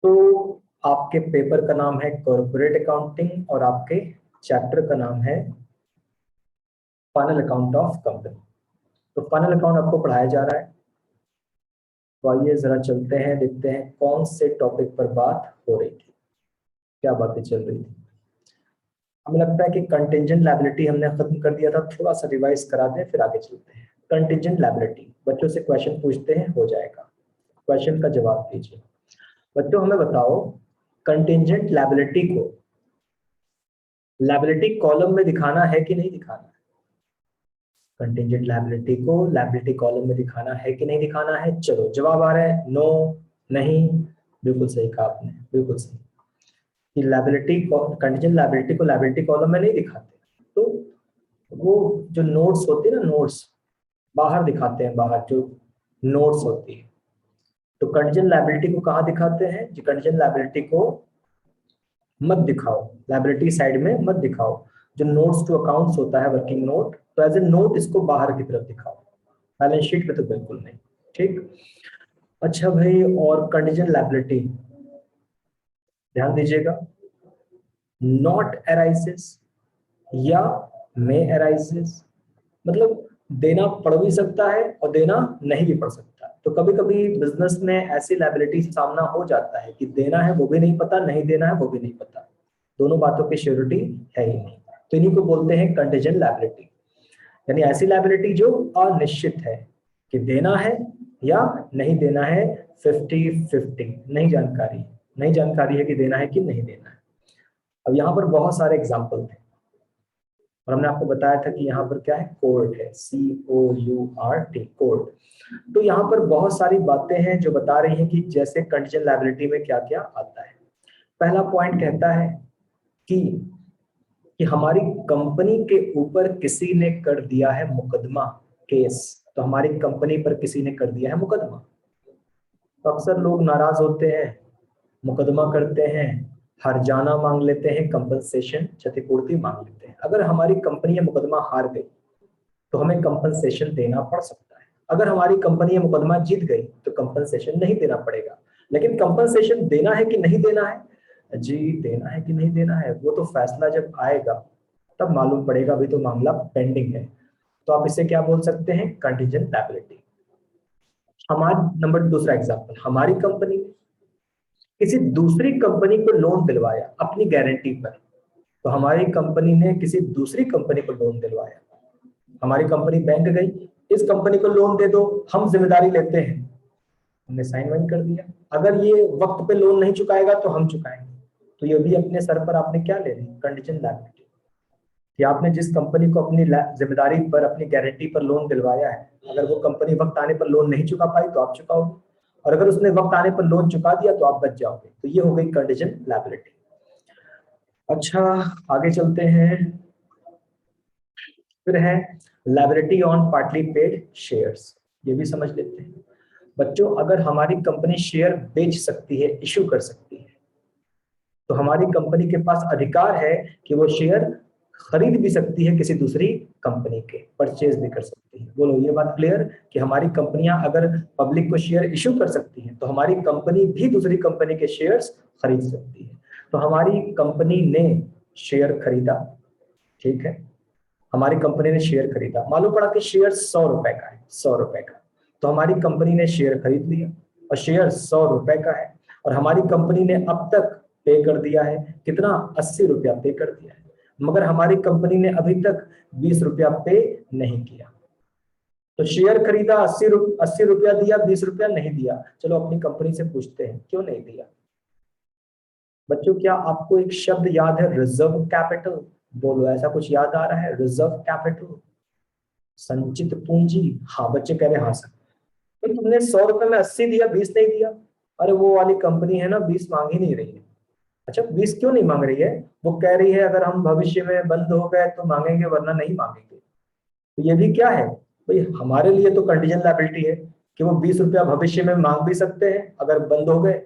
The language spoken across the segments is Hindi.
तो आपके पेपर का नाम है कॉर्पोरेट अकाउंटिंग और आपके चैप्टर का नाम है फाइनल अकाउंट ऑफ कंपनी। तो फाइनल अकाउंट आपको पढ़ाया जा रहा है। तो आइए जरा चलते हैं, देखते हैं कौन से टॉपिक पर बात हो रही थी, क्या बातें चल रही थी। हमें लगता है कि कंटिंजेंट लायबिलिटी हमने खत्म कर दिया था, थोड़ा सा रिवाइज करा दें फिर आगे चलते हैं। कंटिंजेंट लायबिलिटी, बच्चों से क्वेश्चन पूछते हैं, हो जाएगा, क्वेश्चन का जवाब दीजिए। बच्चों हमें बताओ, कंटिंजेंट लायबिलिटी को लायबिलिटी कॉलम में दिखाना है कि नहीं दिखाना है? कंटिंजेंट लायबिलिटी को लायबिलिटी कॉलम में दिखाना है कि नहीं दिखाना है? चलो जवाब आ रहा है, नो, नहीं। बिल्कुल सही कहा आपने, बिल्कुल सही। कि लायबिलिटी कंटिंजेंट लायबिलिटी को लायबिलिटी कॉलम में नहीं दिखाते, तो वो जो नोट्स होते हैं ना, नोट्स बाहर दिखाते हैं, बाहर जो नोट्स होती है। तो कंटिंजेंट लायबिलिटी को कहाँ दिखाते हैं? जो कंटिंजेंट लायबिलिटी को मत दिखाओ, लायबिलिटी साइड में मत दिखाओ। जो नोट्स टू अकाउंट्स होता है, वर्किंग नोट, तो एज ए नोट इसको बाहर की तरफ दिखाओ, बैलेंस शीट में तो बिल्कुल नहीं। ठीक, अच्छा भाई, और कंटिंजेंट लायबिलिटी ध्यान दीजिएगा, नॉट अराइजेस या मे अराइजेस, मतलब देना पड़ भी सकता है और देना नहीं भी पड़ सकता है। तो कभी कभी बिजनेस में ऐसी लायबिलिटी सामना हो जाता है कि देना है वो भी नहीं पता, नहीं देना है वो भी नहीं पता, दोनों बातों की श्योरिटी है ही नहीं। तो इन्हीं को बोलते हैं कंटिंजेंट लायबिलिटी, यानी ऐसी लायबिलिटी जो अनिश्चित है कि देना है या नहीं देना है, 50-50, नहीं जानकारी है कि देना है कि नहीं देना है। अब यहाँ पर बहुत सारे एग्जाम्पल थे और हमने आपको बताया था कि यहाँ पर क्या है, कोर्ट है, COURT, कोर्ट। तो यहाँ पर बहुत सारी बातें हैं जो बता रही हैं कि जैसे कंटिंजेंट लायबिलिटी में क्या क्या आता है। पहला पॉइंट कहता है कि हमारी कंपनी के ऊपर किसी ने कर दिया है मुकदमा, केस। तो हमारी कंपनी पर किसी ने कर दिया है मुकदमा, तो अक्सर लोग नाराज होते हैं, मुकदमा करते हैं, हर्जाना मांग लेते हैं, कंपनसेशन, क्षतिपूर्ति मांग लेते हैं। अगर हमारी कंपनी मुकदमा हार गई तो हमें कंपनसेशन देना पड़ सकता है। अगर हमारी कंपनी मुकदमा जीत गई तो कंपनसेशन नहीं देना पड़ेगा। लेकिन कंपनसेशन देना है कि नहीं देना है जी, देना है कि नहीं देना है, वो तो फैसला जब आएगा तब मालूम पड़ेगा, अभी तो मामला पेंडिंग है। तो आप इसे क्या बोल सकते हैं, कंटिंजेंट लायबिलिटी। हमारी नंबर दूसरा एग्जांपल, हमारी कंपनी ने किसी दूसरी कंपनी को लोन दिलवाया अपनी गारंटी पर। तो हमारी कंपनी ने किसी दूसरी कंपनी को लोन दिलवाया, हमारी कंपनी बैंक गई, इस कंपनी को लोन दे दो, हम जिम्मेदारी लेते हैं, हमने साइन वाइन कर दिया। अगर ये वक्त पे लोन नहीं चुकाएगा तो हम चुकाएंगे, तो ये भी अपने सर पर आपने क्या ले ली, कंडीशन लायबिलिटी, कि आपने जिस कंपनी को अपनी जिम्मेदारी पर, अपनी गारंटी पर लोन दिलवाया है, अगर वो कंपनी वक्त आने पर लोन नहीं चुका पाई तो आप चुकाओगे, और अगर उसने वक्त आने पर लोन चुका दिया तो आप बच जाओगे। तो ये हो गई कंडीशन लायबिलिटी। अच्छा, आगे चलते हैं, फिर है liability on partly paid shares, ये भी समझ लेते हैं। बच्चों, अगर हमारी कंपनी शेयर बेच सकती है, इश्यू कर सकती है, तो हमारी कंपनी के पास अधिकार है कि वो शेयर खरीद भी सकती है किसी दूसरी कंपनी के, परचेज भी कर सकती है। बोलो, ये बात क्लियर कि हमारी कंपनियां अगर पब्लिक को शेयर इश्यू कर सकती हैं तो हमारी कंपनी भी दूसरी कंपनी के शेयर्स खरीद सकती है। तो हमारी कंपनी ने शेयर खरीदा, ठीक है, हमारी कंपनी ने शेयर खरीदा, मालूम पड़ा कि शेयर 100 रुपए का है, 100 रुपए का। तो हमारी कंपनी ने शेयर खरीद लिया और शेयर 100 रुपए का है, और हमारी कंपनी ने अब तक पे कर दिया है कितना, 80 रुपया पे कर दिया है, मगर हमारी कंपनी ने अभी तक 20 रुपया पे नहीं किया। तो शेयर खरीदा, 80 रुपया दिया, 20 रुपया नहीं दिया। चलो अपनी कंपनी से पूछते हैं क्यों नहीं दिया। बच्चों, क्या आपको एक शब्द याद है, रिजर्व कैपिटल? बोलो, ऐसा कुछ याद आ रहा है, रिजर्व कैपिटल, संचित पूंजी? हाँ, बच्चे कह रहे हैं हाँ सर। तो तुमने 100 रुपए में 80 दिया, 20 नहीं दिया। अरे वो वाली कंपनी है ना, 20 मांग ही नहीं रही है। अच्छा, 20 क्यों नहीं मांग रही है? वो कह रही है अगर हम भविष्य में बंद हो गए तो मांगेंगे, वरना नहीं मांगेंगे। तो ये भी क्या है भाई, हमारे लिए तो कंडीशन लायबिलिटी है कि वो 20 रुपया भविष्य में मांग भी सकते हैं अगर बंद हो गए,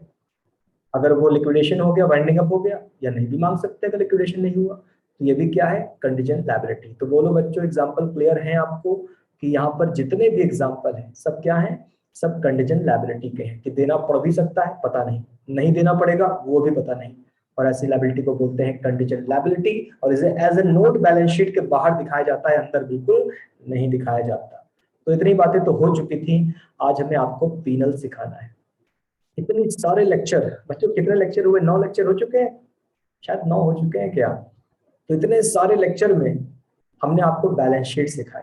अगर वो लिक्विडेशन हो गया, वाइंडिंग अप हो गया, या नहीं भी मांग सकते अगर लिक्विडेशन नहीं हुआ। तो ये भी क्या है, कंडीजेंट लायबिलिटी। तो बोलो बच्चों, एग्जांपल क्लियर है आपको कि यहाँ पर जितने भी एग्जांपल हैं सब क्या हैं, सब कंडीजेंट लायबिलिटी के हैं, कि देना पड़ भी सकता है, पता नहीं, नहीं देना पड़ेगा वो भी पता नहीं, और ऐसी लायबिलिटी को बोलते हैं कंटीजेंट लायबिलिटी, और इसे as a note balance sheet के बाहर दिखाया जाता है, अंदर बिल्कुल नहीं दिखाया जाता। तो इतनी बातें तो हो चुकी थी, आज हमें आपको पीनल सिखाना है। इतने सारे लेक्चर बच्चों, कितने लेक्चर हुए? 9 लेक्चर हो चुके हैं, शायद 9 हो चुके हैं क्या? तो इतने सारे लेक्चर में हमने आपको बैलेंस शीट सिखाई,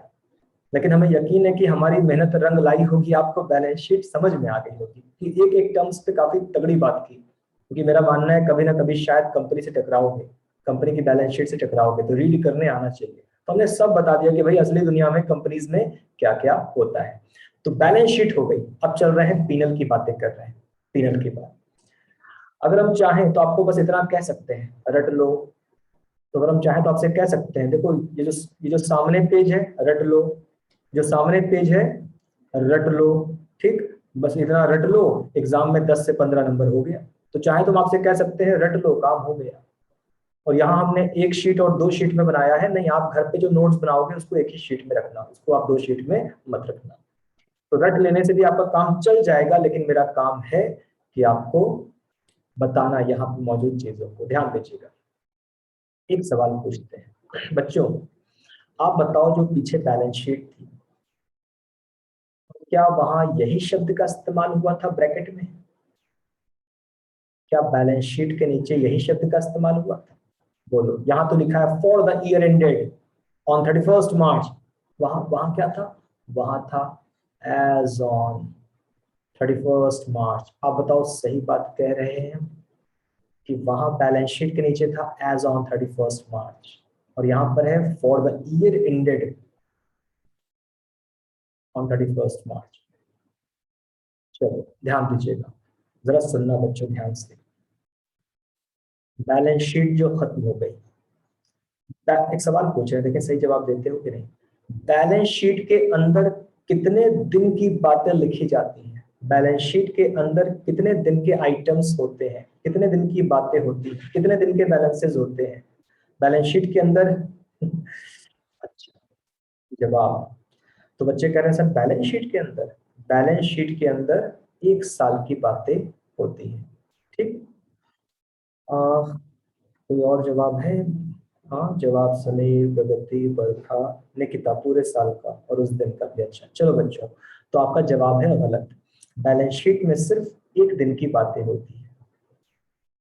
लेकिन हमें यकीन है कि हमारी मेहनत रंग लाई होगी, आपको बैलेंस शीट समझ में आ गई होगी कि एक एक टर्म्स पे काफी तगड़ी बात की। क्योंकि मेरा मानना है कभी ना कभी शायद कंपनी से टकराओगे, कंपनी की बैलेंस शीट से टकराओगे, तो रीड करने आना चाहिए। तो हमने सब बता दिया कि भाई असली दुनिया में कंपनीज में क्या क्या होता है। तो बैलेंस शीट हो गई, अब चल रहे हैं पीनल की बातें कर रहे हैं। पीनल की बात अगर हम चाहें तो आपको बस इतना कह सकते हैं, रट लो। तो अगर हम चाहें तो आपसे कह सकते हैं, देखो ये जो सामने पेज है रट लो, जो सामने पेज है रट लो, ठीक, बस इतना रट लो, एग्जाम में 10 से 15 नंबर हो गया। तो चाहे तो हम आपसे कह सकते हैं रट लो, काम हो गया। और यहाँ हमने एक शीट और 2 शीट में बनाया है, नहीं आप घर पे जो नोट्स बनाओगे उसको एक ही शीट में रखना, उसको आप 2 शीट में मत रखना। तो रट लेने से भी आपका काम चल जाएगा, लेकिन मेरा काम है कि आपको बताना यहाँ पे मौजूद चीजों को। ध्यान दीजिएगा, एक सवाल पूछते हैं बच्चों, आप बताओ जो पीछे बैलेंस शीट थी, क्या वहां यही शब्द का इस्तेमाल हुआ था ब्रैकेट में? क्या बैलेंस शीट के नीचे यही शब्द का इस्तेमाल हुआ था? बोलो, यहां तो लिखा है for the year ended on 31st मार्च, वहां वहां क्या था? वहां था एज ऑन 31st मार्च। आप बताओ सही बात कह रहे हैं कि वहां बैलेंस शीट के नीचे था एज ऑन 31st मार्च, और यहां पर है for the year ended on 31st मार्च। चलो ध्यान दीजिएगा, जरा सुनना बच्चों ध्यान से। बैलेंस शीट जो खत्म हो गई, एक सवाल पूछ रहे हैं, देखें सही जवाब देते हो कि नहीं। बैलेंस शीट के अंदर कितने दिन की बातें लिखी जाती हैं? बैलेंस शीट के अंदर कितने दिन के आइटम्स होते हैं, कितने दिन की बातें होती हैं, कितने दिन के बैलेंसेस होते हैं बैलेंस शीट के अंदर? अच्छा जवाब, तो बच्चे कह रहे हैं सर बैलेंस शीट के अंदर, बैलेंस शीट के अंदर 1 साल की बातें होती हैं, ठीक। कोई और जवाब है? हाँ जवाब समीर, प्रगति, बरखा, निकिता, पूरे साल का और उस दिन का भी। अच्छा चलो बच्चों, तो आपका जवाब है गलत। बैलेंस शीट में सिर्फ एक दिन की बातें होती है,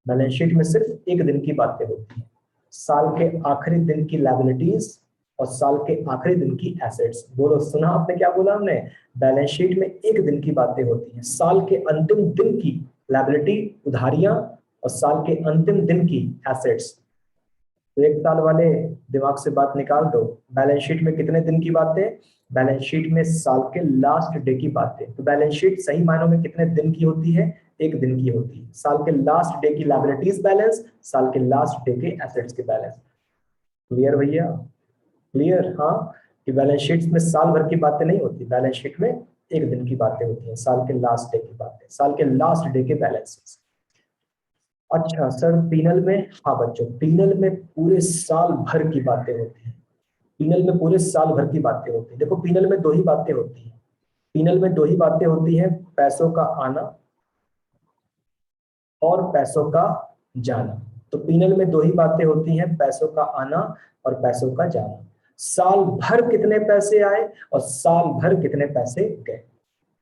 बैलेंस शीट में सिर्फ एक दिन की बातें होती हैं। साल के आखिरी दिन की लायबिलिटीज और साल के आखिरी दिन की एसेट्स। बोलो सुना आपने क्या बोला हमने? बैलेंस शीट में एक दिन की बातें होती हैं, साल के अंतिम दिन की लायबिलिटी उधारियां और साल के अंतिम दिन की एसेट्स। तो 1 साल वाले दिमाग से बात निकाल दो, बैलेंस शीट में कितने दिन की बातें? बैलेंस शीट में साल के लास्ट डे की बातें। तो बैलेंस शीट सही मायनों में कितने दिन की होती है? एक दिन की होती है। साल के लास्ट डे की लायबिलिटीज बैलेंस, साल के लास्ट डे के एसेट्स के बैलेंस। क्लियर भैया? क्लियर? हाँ, कि बैलेंस शीट में साल भर की बातें नहीं होती, बैलेंस शीट में एक दिन की बातें होती हैं, साल के लास्ट डे की बातें, साल के लास्ट डे के बैलेंस। अच्छा सर पीनल में, हाँ बच्चों पीनल में पूरे साल भर की बातें होती हैं, पीनल में पूरे साल भर की बातें होती हैं। देखो पीनल में 2 ही बातें होती हैं, पीनल में 2 ही बातें होती हैं, पैसों का आना और पैसों का जाना। तो पीनल में 2 ही बातें होती हैं, पैसों का आना और पैसों का जाना। साल भर कितने पैसे आए और साल भर कितने पैसे गए।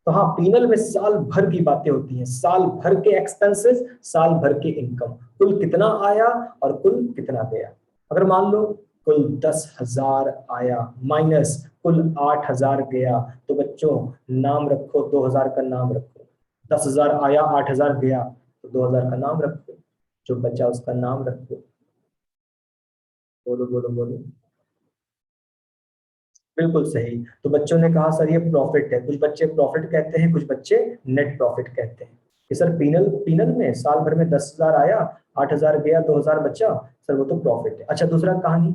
तो हाँ पीनल में साल भर की बातें होती हैं, साल भर के एक्सपेंसेस, साल भर के इनकम, कुल कितना आया और कुल कितना गया। अगर मान लो कुल 10,000 आया माइनस कुल 8,000 गया, तो बच्चों नाम रखो, 2,000 का नाम रखो। 10,000 आया 8,000 गया, तो 2,000 का नाम रखो, जो बचा उसका नाम रखो। बोलो बोलो बोलो। बिल्कुल सही। तो बच्चों ने कहा सर ये प्रॉफिट है, कुछ बच्चे प्रॉफिट कहते हैं, कुछ बच्चे नेट प्रॉफिट कहते हैं कि सर पीनल पीनल में साल भर में 10,000 आया, 8,000 गया, 2,000 बचा, सर वो तो प्रॉफिट है। अच्छा दूसरा कहानी,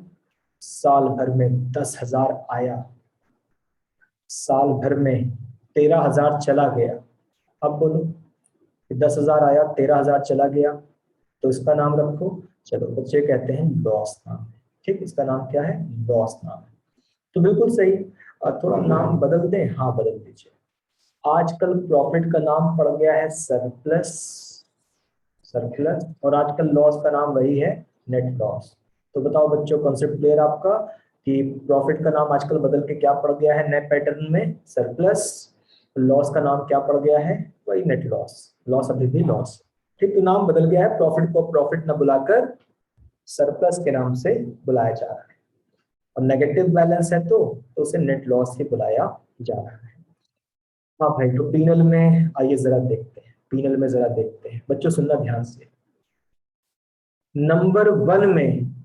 साल भर में 10,000 आया, साल भर में 13,000 चला गया। अब बोलो कि 10,000 आया, 13,000 चला गया, तो इसका नाम रखो, चलो बच्चे कहते हैं लॉस नाम है, ठीक, इसका नाम क्या है? लॉस नाम है। तो बिल्कुल सही। थोड़ा नाम बदल दें? हाँ बदल दीजिए। आजकल प्रॉफिट का नाम पड़ गया है सरप्लस, सरप्लस, और आजकल लॉस का नाम वही है, नेट लॉस। तो बताओ बच्चों, कॉन्सेप्ट क्लियर आपका कि प्रॉफिट का नाम आजकल बदल के क्या पड़ गया है नए पैटर्न में, सरप्लस। लॉस का नाम क्या पड़ गया है, वही नेट लॉस, लॉस अभी भी लॉस। ठीक, तो नाम बदल गया है, प्रॉफिट को प्रॉफिट न बुलाकर सरप्लस के नाम से बुलाया जा रहा है, और नेगेटिव बैलेंस है तो उसे नेट लॉस ही बुलाया जा रहा है। हाँ भाई, तो पीनल में आइए जरा देखते हैं, पीनल में जरा देखते हैं बच्चों, सुनना ध्यान से। नंबर 1 में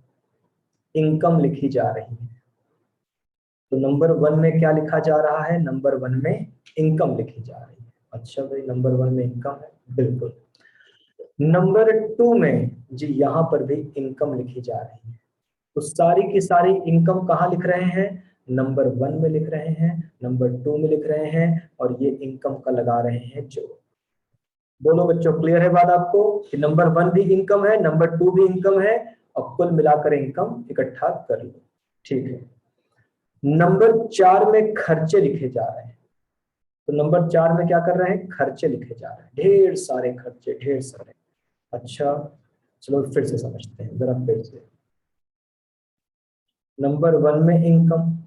इनकम लिखी जा रही है, तो नंबर 1 में क्या लिखा जा रहा है, नंबर 1 में इनकम लिखी जा रही है। अच्छा भाई, नंबर 1 में इनकम है, बिल्कुल। नंबर 2 में जी यहाँ पर भी इनकम लिखी जा रही है, तो सारी की सारी इनकम कहाँ लिख रहे हैं, नंबर 1 में लिख रहे हैं, नंबर 2 में लिख रहे हैं, और ये इनकम का लगा रहे हैं जोड़। बोलो बच्चों, क्लियर है बात आपको कि नंबर 1 भी इनकम है, नंबर 2 भी इनकम है, और कुल मिलाकर इनकम इकट्ठा कर लो। ठीक है। नंबर 4 में खर्चे लिखे जा रहे हैं, तो नंबर 4 में क्या कर रहे हैं, खर्चे लिखे जा रहे हैं, ढेर सारे खर्चे, ढेर सारे। अच्छा, चलो फिर से समझते हैं जरा, फिर से। नंबर 1 में इनकम,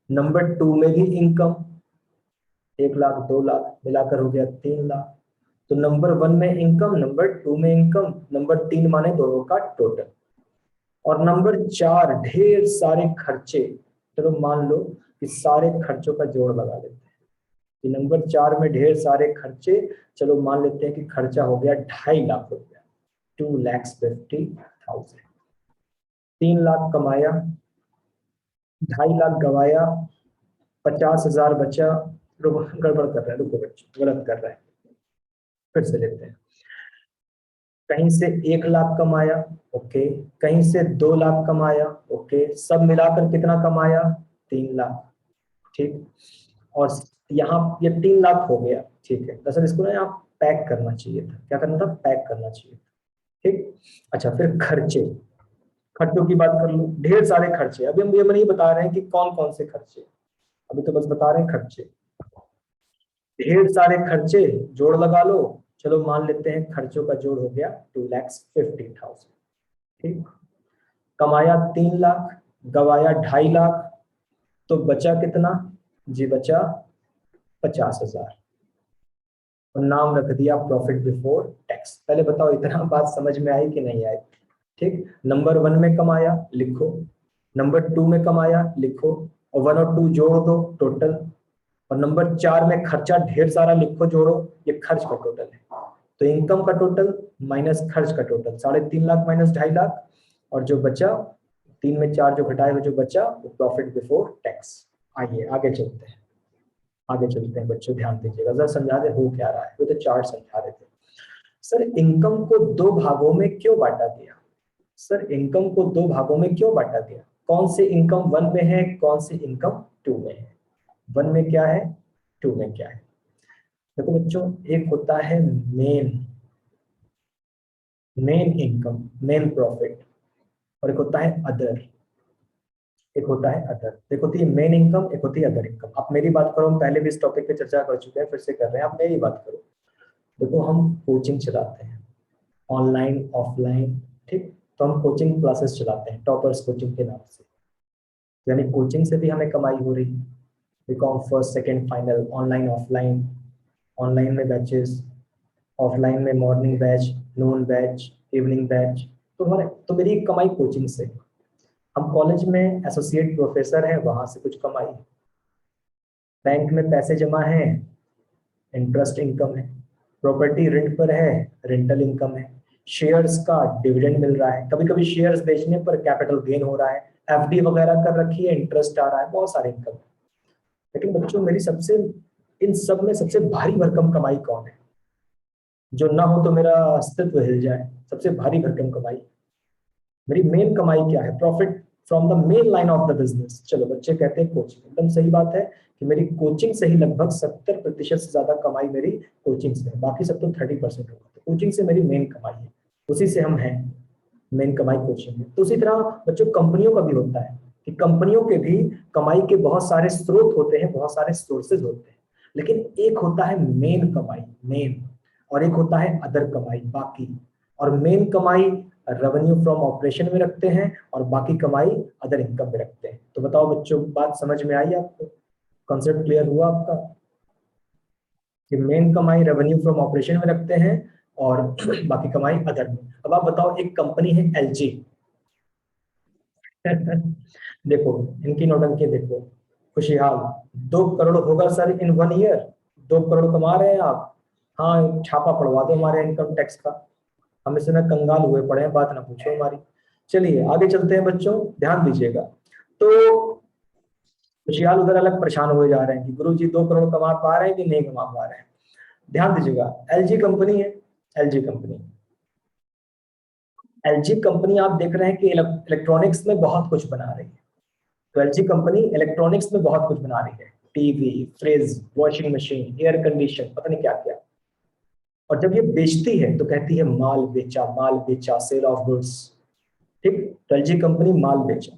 नंबर 2 में भी इनकम, 1 लाख 2 लाख मिलाकर हो गया 3 लाख। तो नंबर 1 में इनकम, नंबर 2 में इनकम, नंबर 3 माने दोनों का टोटल, और नंबर 4 ढेर सारे खर्चे। चलो मान लो कि सारे खर्चों का जोड़ लगा लेते हैं कि नंबर 4 में ढेर सारे खर्चे, चलो मान लेते हैं कि खर्चा हो गया 2.5 लाख रुपया, 2,50,000। 3 लाख कमाया, 2.5 लाख गवाया, 50,000 बचा। गड़बड़ कर रहे हैं, रुको बच्चों, गलत कर रहे हैं, फिर से लेते हैं। कहीं से 1 लाख कमाया, ओके, कहीं से 2 लाख कमाया, ओके, सब मिलाकर कितना कमाया, 3 लाख। ठीक, और यहाँ ये 3 लाख हो गया। ठीक है, दरअसल इसको ना यहाँ पैक करना चाहिए था, क्या करना था, पैक करना चाहिए था। ठीक, अच्छा, फिर खर्चे, खर्चों की बात कर लो, ढेर सारे खर्चे। अभी हम ये नहीं बता रहे हैं कि कौन कौन से खर्चे, अभी तो बस बता रहे हैं खर्चे, ढेर सारे खर्चे, जोड़ लगा लो। चलो मान लेते हैं खर्चों का जोड़ हो गया 2,50,000। ठीक, कमाया 3 लाख, गवाया 2.5 लाख, तो बचा कितना, जी बचा 50,000, और नाम रख दिया प्रॉफिट बिफोर टैक्स। पहले बताओ इतना बात समझ में आई कि नहीं आई। ठीक, नंबर 1 में कमाया लिखो, नंबर 2 में कमाया लिखो, और 1 और 2 जोड़ दो टोटल, और नंबर 4 में खर्चा ढेर सारा लिखो जोड़ो, ये खर्च का टोटल है। तो इनकम का टोटल माइनस खर्च का टोटल, 3.5 लाख माइनस 2.5 लाख, और जो बचा 3 में 4 जो घटाए हुए जो बचा वो प्रॉफिट बिफोर टैक्स। आइए आगे चलते हैं, आगे चलते हैं बच्चों, ध्यान दीजिएगा जरा, समझा दे हो क्या रहा है, वो तो चार्ट समझा रहे थे। सर इनकम को 2 भागों में क्यों बांटा गया, सर इनकम को 2 भागों में क्यों बांटा गया, कौन से इनकम 1 में है, कौन से इनकम 2 में है, 1 में क्या है, 2 में क्या है। देखो बच्चों, एक होता है main, main income, main profit, और एक होता है अदर, एक होता है अदर। देखो, तो ये मेन इनकम, एक होती है अदर इनकम। आप मेरी बात करो, हम पहले भी इस टॉपिक पे चर्चा कर चुके हैं, फिर से कर रहे हैं, आप मेरी बात करो। देखो, हम कोचिंग चलाते हैं, ऑनलाइन ऑफलाइन, ठीक, तो हम कोचिंग क्लासेस चलाते हैं टॉपर्स कोचिंग के नाम से, यानी कोचिंग से भी हमें कमाई हो रही है। BCom first second final, online offline, online में बैचेस, ऑफलाइन में morning batch, noon batch, evening batch, तो हमारे तो मेरी कमाई कोचिंग से। हम कॉलेज में एसोसिएट प्रोफेसर हैं, वहां से कुछ कमाई, बैंक में पैसे जमा है, इंटरेस्ट इनकम है, प्रॉपर्टी रेंट पर है, रेंटल इनकम है, शेयर्स का डिविडेंड मिल रहा है, कभी कभी शेयर्स बेचने पर कैपिटल गेन हो रहा है, एफडी वगैरह कर रखी है, इंटरेस्ट आ रहा है, बहुत सारे इनकम है। लेकिन बच्चों, मेरी सबसे, इन सब में सबसे भारी भरकम कमाई कौन है, जो ना हो तो मेरा अस्तित्व हिल जाए, सबसे भारी भरकम कमाई, मेरी मेन कमाई क्या है, profit from the main line of the business. चलो बच्चे कहते हैं कोचिंग, एकदम सही बात है कि मेरी कोचिंग से ही लगभग 70% से ज्यादा कमाई मेरी कोचिंग से है, बाकी सब तो 30% होगा, तो कोचिंग से मेरी मेन कमाई है, उसी से हम हैं, मेन कमाई कोचिंग में। तो उसी तरह बच्चों कंपनियों का भी होता है कि कंपनियों के भी कमाई के बहुत सारे स्रोत होते हैं, बहुत सारे सोर्सेज होते हैं, लेकिन एक होता है मेन कमाई, मेन, और एक होता है अदर कमाई, बाकी। और मेन कमाई रेवेन्यू फ्रॉम ऑपरेशन में रखते हैं और बाकी कमाई अदर इनकम में रखते हैं। तो बताओ बच्चों, बात समझ में आई आपको? कॉन्सेप्ट क्लियर हुआ आपका कि मेन कमाई रेवेन्यू फ्रॉम ऑपरेशन में रखते हैं और बाकी कमाई अदर में। अब आप बताओ, एक कंपनी है एलजी देखो इनकी नौटंकी देखो, खुशहाल 2 करोड़ होगा सर इन 1 ईयर, 2 करोड़ कमा रहे हैं आप। हाँ, छापा पड़वा दो हमारे इनकम टैक्स का, हम इस समय कंगाल हुए पड़े हैं, बात ना पूछो हमारी। चलिए आगे चलते हैं बच्चों, ध्यान दीजिएगा। तो खुशहाल उधर अलग परेशान हुए जा रहे हैं कि गुरु जी 2 करोड़ कमा पा रहे हैं कि नहीं कमा पा रहे हैं। ध्यान दीजिएगा, एलजी कंपनी है, एलजी कंपनी, एलजी कंपनी आप देख रहे हैं कि इलेक्ट्रॉनिक्स में बहुत कुछ बना रही है। तो एलजी कंपनी इलेक्ट्रॉनिक्स में बहुत कुछ बना रही है, TV, fridge, washing machine, air condition, पता नहीं क्या क्या। और जब ये बेचती है तो कहती है माल बेचा, सेल ऑफ गुड्स। ठीक, तो एलजी कंपनी माल बेचा।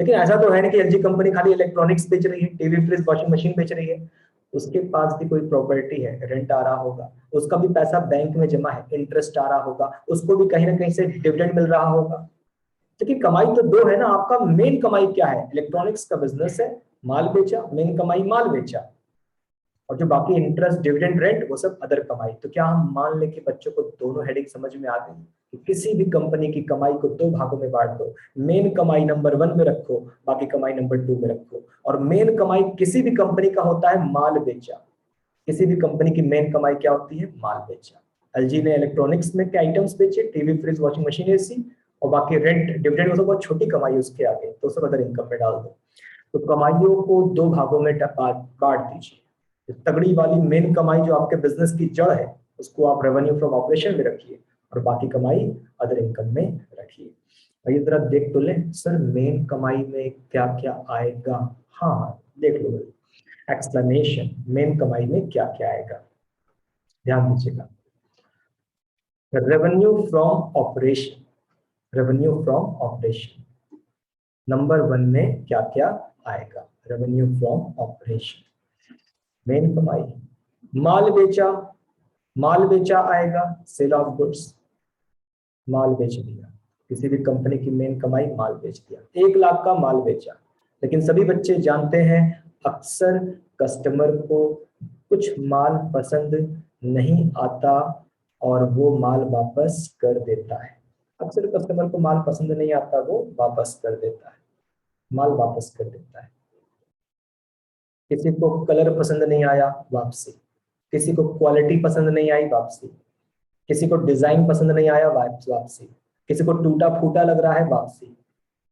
लेकिन ऐसा तो है नहीं कि एलजी कंपनी खाली इलेक्ट्रॉनिक्स बेच रही है, टीवी, फ्रिज, वॉशिंग मशीन बेच रही है। उसके पास भी कोई प्रॉपर्टी है, रेंट आ रहा होगा, उसका भी पैसा बैंक में जमा है, इंटरेस्ट आ रहा होगा, उसको भी कहीं ना कहीं से डिविडेंड मिल रहा होगा। क्योंकि कमाई तो दो है ना, आपका मेन कमाई क्या है? इलेक्ट्रॉनिक्स का बिजनेस है, माल बेचा, मेन कमाई माल बेचा, और जो बाकी इंटरेस्ट, डिविडेंड, रेंट, वो सब अदर कमाई। तो क्या हम मान लें कि बच्चों को दोनों हेडिंग समझ में आ गई कि किसी भी कंपनी की कमाई को 2 भागों में बांट दो, मेन कमाई नंबर 1 में रखो, बाकी कमाई नंबर 2 में रखो। और मेन कमाई किसी भी कंपनी का होता है माल बेचा, किसी भी कंपनी की मेन कमाई क्या होती है? माल बेचा। एलजी ने इलेक्ट्रॉनिक्स में क्या आइटम्स बेचे? TV, fridge, washing machine, AC, और बाकी रेंट, डिविडेंड, वो सब बहुत छोटी कमाई है उसके आगे, तो सब अदर इनकम में डाल दो। तो कमाइयों को 2 भागों में बांट दीजिए। तगड़ी वाली मेन कमाई जो आपके बिजनेस की जड़ है, उसको आप रेवेन्यू फ्रॉम ऑपरेशन में रखिए और बाकी कमाई अदर इनकम में रखिए। ये जरा देख तो ले सर, मेन कमाई में क्या क्या आएगा? हाँ देख लो, एक्सप्लेनेशन, मेन कमाई में क्या क्या आएगा, ध्यान दीजिएगा। Revenue from operation, revenue from operation number 1 में क्या क्या आएगा? रेवेन्यू फ्रॉम ऑपरेशन, मेन कमाई, माल बेचा, माल बेचा आएगा, सेल ऑफ गुड्स, माल बेच दिया, किसी भी कंपनी की मेन कमाई माल बेच दिया, 1 लाख का माल बेचा। लेकिन सभी बच्चे जानते हैं अक्सर कस्टमर को कुछ माल पसंद नहीं आता और वो माल वापस कर देता है। अक्सर कस्टमर को माल पसंद नहीं आता, वो वापस कर देता है, माल वापस कर देता है। किसी को कलर पसंद नहीं आया, वापसी। किसी को क्वालिटी पसंद नहीं आई, वापसी। किसी को डिजाइन पसंद नहीं आया, वापसी। किसी को टूटा फूटा लग रहा है, वापसी।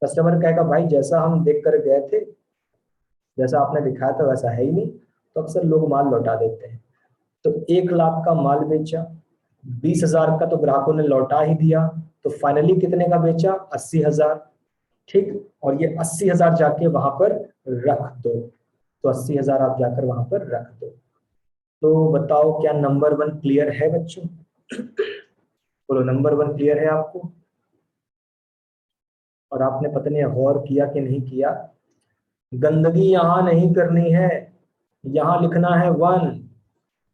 कस्टमर कहेगा भाई जैसा हम देख कर गए थे, जैसा आपने दिखाया था वैसा है ही नहीं, तो अक्सर लोग माल लौटा देते हैं। तो 1 लाख का माल बेचा, 20,000 का तो ग्राहकों ने लौटा ही दिया, तो फाइनली कितने का बेचा? 80,000। ठीक, और ये 80,000 जाके वहां पर रख दो, तो 80,000 आप जाकर वहां पर रख दो। तो बताओ क्या नंबर 1 क्लियर है बच्चों? बोलो नंबर 1 क्लियर है आपको? और आपने पता नहीं गौर किया कि नहीं किया, गंदगी यहां नहीं करनी है, यहां लिखना है 1,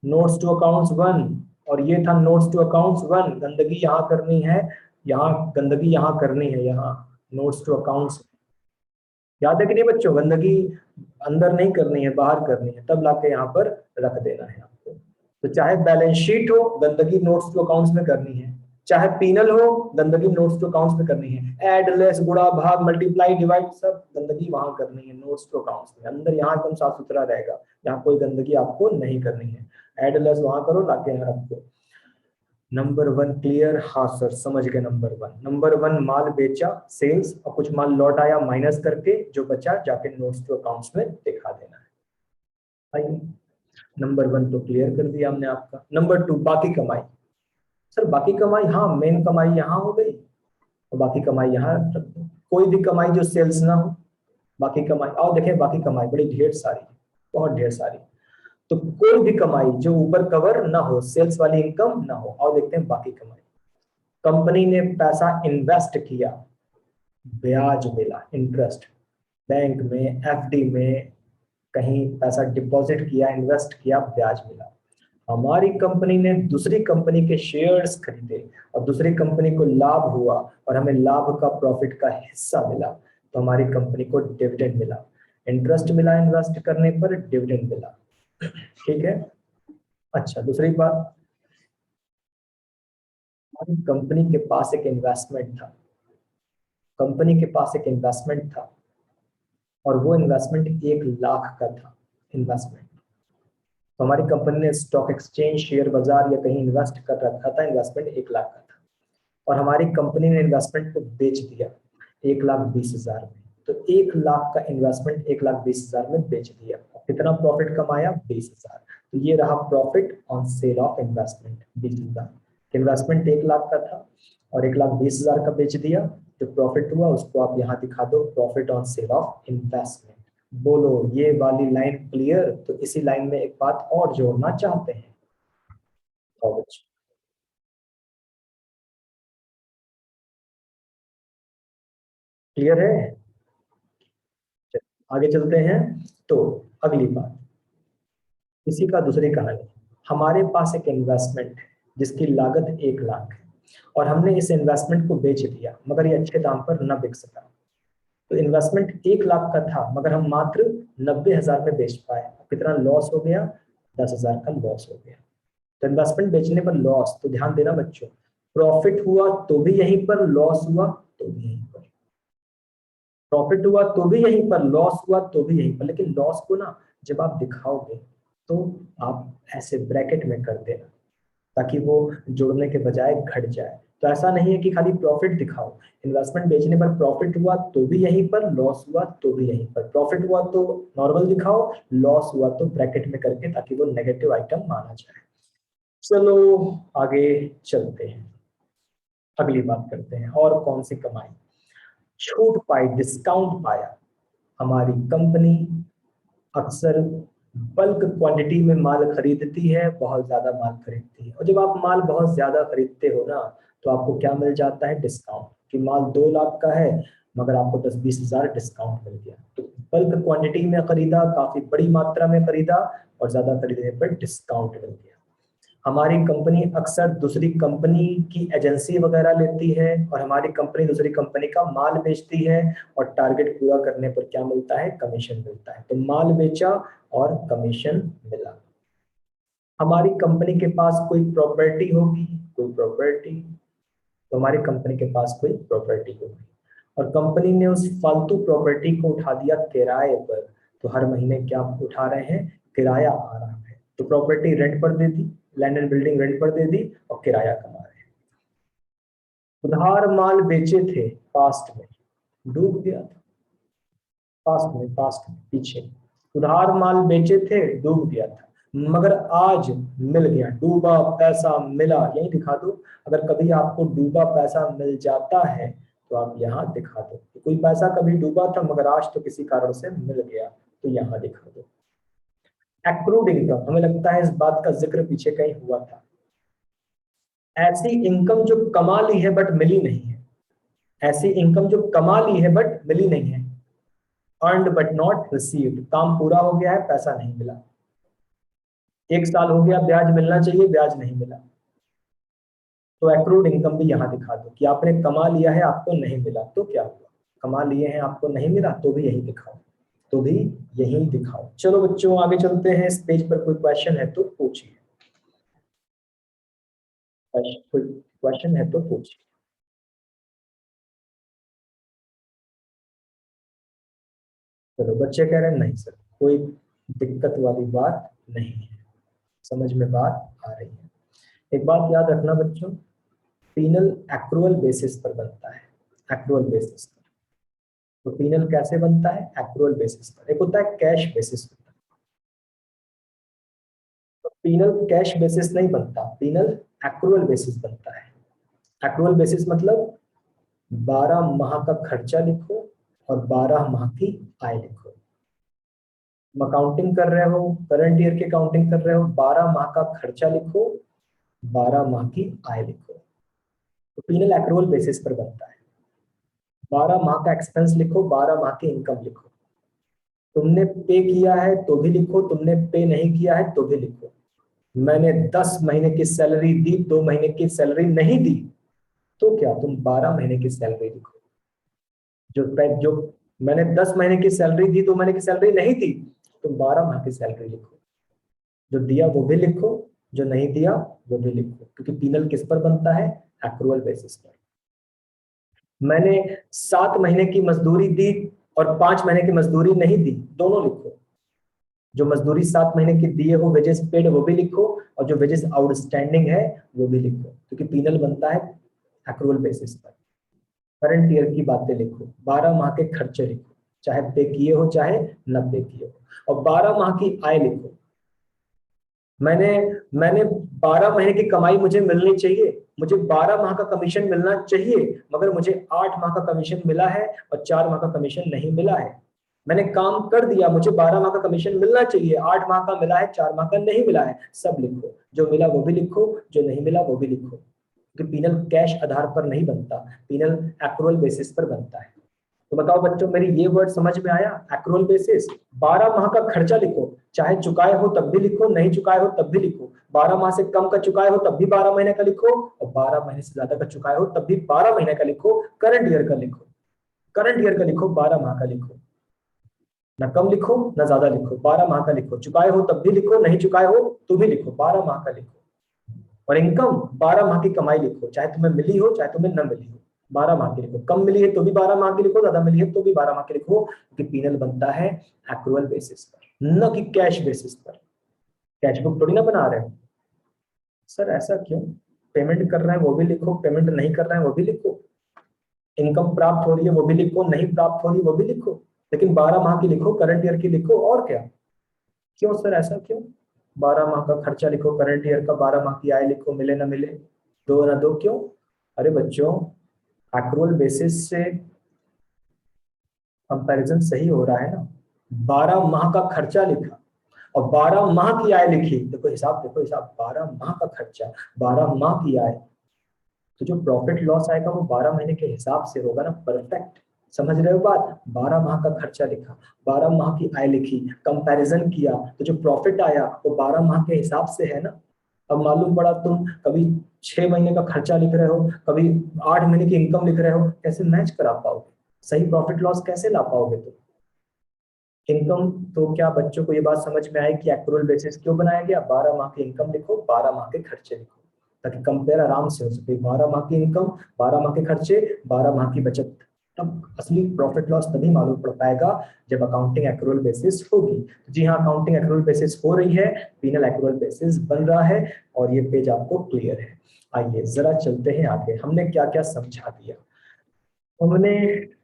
नोट्स टू अकाउंट्स 1, और ये था नोट्स टू अकाउंट्स 1। गंदगी यहां करनी है, यहाँ गंदगी यहां करनी है, यहाँ नोट्स टू अकाउंट्स। याद है कि नहीं बच्चों? गंदगी अंदर नहीं करनी है, बाहर करनी है, तब लाके यहाँ पर रख देना है आपको। तो चाहे बैलेंस शीट हो, गंदगी नोट्स टू अकाउंट्स में करनी है, चाहे पीनल हो, गंदगी नोट्स टू अकाउंट्स में करनी है, ऐड, लेस, गुणा, भाग, मल्टीप्लाई, डिवाइड, सब गंदगी वहां करनी है नोट्स टू अकाउंट्स में। अंदर यहाँ एकदम साफ सुथरा रहेगा, यहाँ कोई गंदगी आपको नहीं करनी है। ऐड, लेस वहां करो, लाके यहाँ रखो। Number 1 clear? हाँ सर समझ गए। नंबर 1, नंबर 1 माल बेचा, सेल्स, और कुछ माल लौट आया माइनस करके, जो बचा जाके नोट्स टू अकाउंट्स में दिखा देना है। भाई नंबर 1 तो क्लियर कर दिया हमने आपका। नंबर 2 बाकी कमाई। सर बाकी कमाई, हाँ मेन कमाई यहाँ हो गई और बाकी कमाई यहाँ रख दो। कोई भी कमाई जो सेल्स ना हो, बाकी कमाई। और देखें बाकी कमाई बड़ी ढेर सारी है, बहुत ढेर सारी। तो कोई भी कमाई जो ऊपर कवर ना हो, सेल्स वाली इनकम ना हो। और देखते हैं बाकी कमाई। कंपनी ने पैसा इन्वेस्ट किया, ब्याज मिला, इंटरेस्ट, बैंक में, एफडी में, कहीं पैसा डिपॉजिट किया, इन्वेस्ट किया, ब्याज मिला। हमारी कंपनी ने दूसरी कंपनी के शेयर्स खरीदे और दूसरी कंपनी को लाभ हुआ और हमें लाभ का प्रॉफिट का हिस्सा मिला, तो हमारी कंपनी को डिविडेंड मिला। इंटरेस्ट मिला इन्वेस्ट करने पर, डिविडेंड मिला। ठीक है। अच्छा, दूसरी बात, हमारी कंपनी के पास एक इन्वेस्टमेंट था, कंपनी के पास एक इन्वेस्टमेंट था और वो इन्वेस्टमेंट 1 लाख का था इन्वेस्टमेंट। तो हमारी कंपनी ने स्टॉक एक्सचेंज, शेयर बाजार या कहीं इन्वेस्ट कर रखा था, इन्वेस्टमेंट 1 लाख का था और हमारी कंपनी ने इन्वेस्टमेंट को बेच दिया 1,20,000 में। तो 1 लाख का इन्वेस्टमेंट 1,20,000 में बेच दिया, कितना प्रॉफिट कमाया? 20,000। तो ये रहा profit on sale of investment, 20,000। Investment 1 lakh का था और 1,20,000 का बेच दिया, जो प्रॉफिट हुआ उसको आप यहाँ दिखा दो, profit on sale of investment. बोलो ये वाली लाइन क्लियर? तो इसी लाइन में एक बात और जोड़ना चाहते हैं। क्लियर है? आगे चलते हैं। तो अगली बात, इसी का दूसरी कहानी, हमारे पास एक इन्वेस्टमेंट है जिसकी लागत 1 लाख है और हमने इस इन्वेस्टमेंट को बेच दिया मगर ये अच्छे दाम पर न बिक सका। तो इन्वेस्टमेंट 1 लाख का था मगर हम मात्र 90,000 में बेच पाए। कितना लॉस हो गया? 10,000 का लॉस हो गया। तो इन्वेस्टमेंट बेचने पर लॉस, तो ध्यान देना बच्चों, प्रॉफिट हुआ तो भी यहीं पर, लॉस हुआ तो भी यहीं पर। प्रॉफिट हुआ तो भी यहीं पर, लॉस हुआ तो भी यहीं पर। लेकिन लॉस को ना जब आप दिखाओगे तो आप ऐसे ब्रैकेट में कर देना ताकि वो जोड़ने के बजाय घट जाए। तो ऐसा नहीं है कि खाली प्रॉफिट दिखाओ, इन्वेस्टमेंट बेचने पर प्रॉफिट हुआ तो भी यहीं पर, लॉस हुआ तो भी यहीं पर। प्रॉफिट हुआ तो नॉर्मल दिखाओ, लॉस हुआ तो ब्रैकेट में करके, ताकि वो नेगेटिव आइटम माना जाए। चलो आगे चलते हैं, अगली बात करते हैं। और कौन सी कमाई? छूट पाई, डिस्काउंट पाया। हमारी कंपनी अक्सर बल्क क्वांटिटी में माल खरीदती है, बहुत ज्यादा माल खरीदती है। और जब आप माल बहुत ज्यादा खरीदते हो ना, तो आपको क्या मिल जाता है? डिस्काउंट। कि माल 2 लाख का है मगर आपको 10-20 हजार डिस्काउंट मिल गया। तो बल्क क्वांटिटी में खरीदा, काफी बड़ी मात्रा में खरीदा और ज्यादा खरीदने पर डिस्काउंट मिल गया। हमारी कंपनी अक्सर दूसरी कंपनी की एजेंसी वगैरह लेती है और हमारी कंपनी दूसरी कंपनी का माल बेचती है और टारगेट पूरा करने पर क्या मिलता है? कमीशन मिलता है। तो माल बेचा और कमीशन मिला। हमारी कंपनी के पास कोई प्रॉपर्टी होगी, कोई प्रॉपर्टी, तो हमारी कंपनी के पास कोई प्रॉपर्टी होगी और कंपनी ने उस फालतू प्रॉपर्टी को उठा दिया किराए पर। तो हर महीने क्या उठा रहे हैं? किराया आ रहा है। तो प्रॉपर्टी रेंट पर दे दी, लैंड एंड बिल्डिंग रेंट पर दे दी और किराया कमा रहे हैं। उधार माल बेचे थे पास्ट में, डूब गया था। पास्ट में पीछे उधार माल बेचे थे, डूब गया था मगर आज मिल गया, डूबा पैसा मिला, यही दिखा दो। अगर कभी आपको डूबा पैसा मिल जाता है तो आप यहाँ दिखा दो कि कोई पैसा कभी डूबा था मगर आज तो किसी कारण से मिल गया, तो यहाँ दिखा दो। एक्रूड इनकम, हमें लगता है इस बात का जिक्र पीछे कहीं हुआ था। ऐसी इनकम जो कमा ली है बट मिली नहीं है, ऐसी इनकम जो कमा ली है बट मिली नहीं है। अर्नड बट नॉट रिसीव्ड, काम पूरा हो गया है, पैसा नहीं मिला। 1 साल हो गया, ब्याज मिलना चाहिए, ब्याज नहीं मिला। तो एक्रूड इनकम भी यहाँ दिखा दो कि आपने कमा लिया है, आपको नहीं मिला, तो क्या हुआ? कमा लिए हैं, आपको नहीं मिला, तो भी यही दिखाओ, तो भी यही दिखाओ। चलो बच्चों आगे चलते हैं। इस पेज पर कोई क्वेश्चन है तो पूछिए, कोई क्वेश्चन है तो पूछिए। चलो बच्चे कह रहे हैं नहीं सर, कोई दिक्कत वाली बात नहीं है, समझ में बात आ रही है। एक बात याद रखना बच्चों, पीनल एक्रूअल बेसिस पर बनता है, एक्रूअल बेसिस पर। तो पीनल कैसे बनता है? एक्रूअल बेसिस पर। एक होता है कैश बेसिस पर। तो पीनल कैश बेसिस नहीं बनता, पीनल एक्रूअल बेसिस बनता है। एक्रूअल बेसिस मतलब 12 माह का खर्चा लिखो और 12 माह की आय लिखो। तुम अकाउंटिंग कर रहे हो, करंट ईयर की अकाउंटिंग कर रहे हो, 12 माह का खर्चा लिखो, 12 माह की आय लिखो। तो पीनल एक्रूअल बेसिस पर बनता है। 12 माह का एक्सपेंस लिखो, 12 माह की इनकम लिखो। तुमने पे किया है तो भी लिखो, तुमने पे नहीं किया है तो भी लिखो। मैंने 10 महीने की सैलरी दी, 2 महीने की सैलरी नहीं दी, तो क्या तुम 12 महीने की सैलरी लिखो। जो मैंने 10 महीने की सैलरी दी, 2 महीने की सैलरी नहीं दी, तुम 12 माह की सैलरी लिखो। जो दिया वो भी लिखो, जो नहीं दिया वो भी लिखो, क्योंकि पीनल किस पर बनता है, एक्रुअल बेसिस पर। मैंने 7 महीने की मजदूरी दी और 5 महीने की मजदूरी नहीं दी, दोनों लिखो। जो मजदूरी 7 महीने की दी है वो वेजेस पेड वो भी लिखो, और जो वेजेस आउटस्टैंडिंग है वो भी लिखो, क्योंकि पीनल बनता है एक्रुअल बेसिस पर। करंट ईयर की बातें लिखो, 12 माह के खर्चे लिखो, चाहे पे किए हो चाहे न पे किए हो, और 12 माह की आय लिखो। मैंने मैंने 12 महीने की कमाई मुझे मिलनी चाहिए, मुझे 12 माह का कमीशन मिलना चाहिए, मगर मुझे 8 माह का कमीशन मिला है और 4 माह का कमीशन नहीं मिला है। मैंने काम कर दिया, मुझे 12 माह का कमीशन मिलना चाहिए, 8 माह का मिला है, 4 माह का नहीं मिला है, सब लिखो। जो मिला वो भी लिखो, जो नहीं मिला वो भी लिखो, क्योंकि पीनल कैश आधार पर नहीं बनता, पीनल एक्रुअल बेसिस पर बनता है। तो बताओ बच्चों, मेरी ये वर्ड समझ में आया, एक्रुअल बेसिस। 12 माह का खर्चा लिखो, चाहे चुकाए हो तब भी लिखो, नहीं चुकाए हो तब भी लिखो। 12 माह से कम का चुकाए हो तब भी 12 महीने का लिखो, और 12 महीने से ज्यादा का चुकाए हो तब भी 12 महीने का लिखो। करंट ईयर का लिखो, करंट ईयर का लिखो, 12 माह का लिखो। ना कम लिखो ना ज्यादा लिखो, 12 माह का लिखो। चुकाए हो तब भी लिखो, नहीं चुकाए हो तो भी लिखो, 12 माह का लिखो। और इनकम 12 माह की कमाई लिखो, चाहे तुम्हें मिली हो चाहे तुम्हें न मिली हो, 12 माह की लिखो। कम मिली है तो भी 12 माह की लिखो, ज्यादा मिली है तो भी 12 माह की लिखो, क्योंकि पीनल बनता है एक्रुअल बेसिस पर, न कि कैश बेसिस पर। कैश बुक थोड़ी ना बना रहे हो। सर ऐसा क्यों, पेमेंट कर रहे हैं वो भी लिखो, पेमेंट नहीं कर रहे हैं वो भी लिखो, इनकम प्राप्त हो रही है वो भी लिखो, नहीं प्राप्त हो रही है वो भी लिखो, लेकिन 12 माह की लिखो, करंट ईयर की लिखो, और क्या। क्यों सर, ऐसा क्यों। 12 माह का खर्चा लिखो, करंट ईयर का, 12 माह की आय लिखो, मिले ना मिले, दो ना दो, क्यों। अरे बच्चों, एक्रुअल बेसिस से कंपैरिजन सही हो रहा है ना। 12 माह का खर्चा लिखा और 12 माह की आय लिखी, देखो हिसाब, देखो हिसाब, 12 माह का खर्चा, 12 माह की आय, तो जो प्रॉफिट लॉस आएगा वो 12 महीने के हिसाब से होगा ना, परफेक्ट। समझ रहे हो बात। 12 माह का खर्चा लिखा, 12 माह की आय लिखी, कंपैरिजन किया, तो जो प्रॉफिट आया वो 12 माह के हिसाब से है ना। अब मालूम पड़ा तुम कभी 6 महीने का खर्चा लिख रहे हो, कभी 8 महीने की इनकम लिख रहे हो, कैसे मैच करा पाओगे, सही प्रॉफिट लॉस कैसे ला पाओगे तुम। इनकम, तो क्या बच्चों को ये बात समझ में आई कि एक्रुअल बेसिस क्यों बनाया गया। 12 माह की इनकम लिखो, 12 माह के खर्चे लिखो, ताकि कंपेयर आराम से हो सके। 12 माह की इनकम, 12 माह के खर्चे, 12 माह की बचत। तब असली प्रॉफिट लॉस तभी मालूम पड़ पाएगा जब अकाउंटिंग एक्रुअल बेसिस होगी। जी हाँ, अकाउंटिंग एक्रुअल बेसिस हो रही है, पीनल एक्रुअल बेसिस बन रहा है, और ये पेज आपको क्लियर है। आइए जरा चलते हैं आगे, हमने क्या क्या समझा दिया। हमने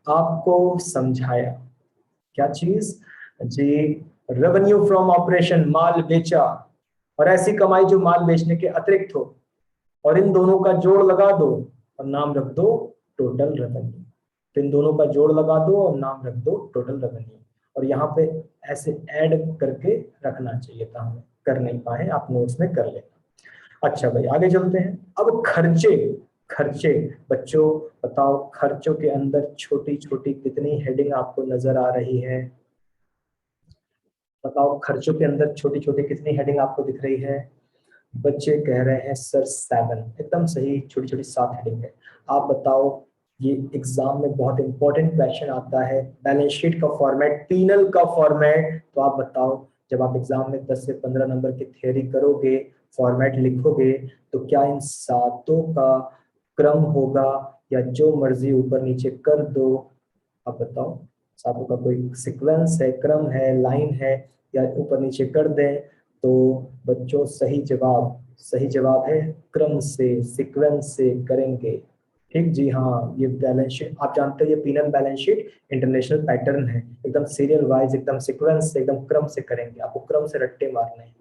आपको समझाया क्या चीज जी, रेवेन्यू फ्रॉम ऑपरेशन, माल बेचा, और ऐसी कमाई जो माल बेचने के अतिरिक्त हो, और इन दोनों का जोड़ लगा दो और नाम रख दो टोटल रेवेन्यू। तो इन दोनों का जोड़ लगा दो और नाम रख दो टोटल रेवेन्यू। और यहाँ पे ऐसे ऐड करके रखना चाहिए था, हमें कर नहीं पाए, आप नोट्स में कर लेना। अच्छा भाई आगे चलते हैं। अब खर्चे, खर्चे बच्चों बताओ, खर्चों के अंदर छोटी छोटी कितनी हेडिंग आपको नजर आ रही है। बताओ, खर्चों के अंदर छोटी छोटी कितनी हेडिंग आपको दिख रही है। बच्चे कह रहे हैं सर 7, एकदम सही, छोटी छोटी 7 हेडिंग है। आप बताओ, ये एग्जाम में बहुत इंपॉर्टेंट क्वेश्चन आता है, बैलेंस शीट का फॉर्मेट, पीनल का फॉर्मेट। तो आप बताओ, जब आप एग्जाम में 10 से 15 नंबर की थ्योरी करोगे, फॉर्मेट लिखोगे, तो क्या इन सातों का क्रम होगा, या जो मर्जी ऊपर नीचे कर दो। आप बताओ, सातों का कोई सीक्वेंस है, क्रम है, लाइन है, या ऊपर नीचे कर दें। तो बच्चों सही जवाब, सही जवाब है क्रम से, सीक्वेंस से करेंगे। ठीक, जी हाँ, ये बैलेंस शीट आप जानते हो, ये पीनल बैलेंस शीट इंटरनेशनल पैटर्न है, एकदम सीरियल वाइज, एकदम सीक्वेंस से, एकदम क्रम से करेंगे, आपको क्रम से रट्टे मारने हैं।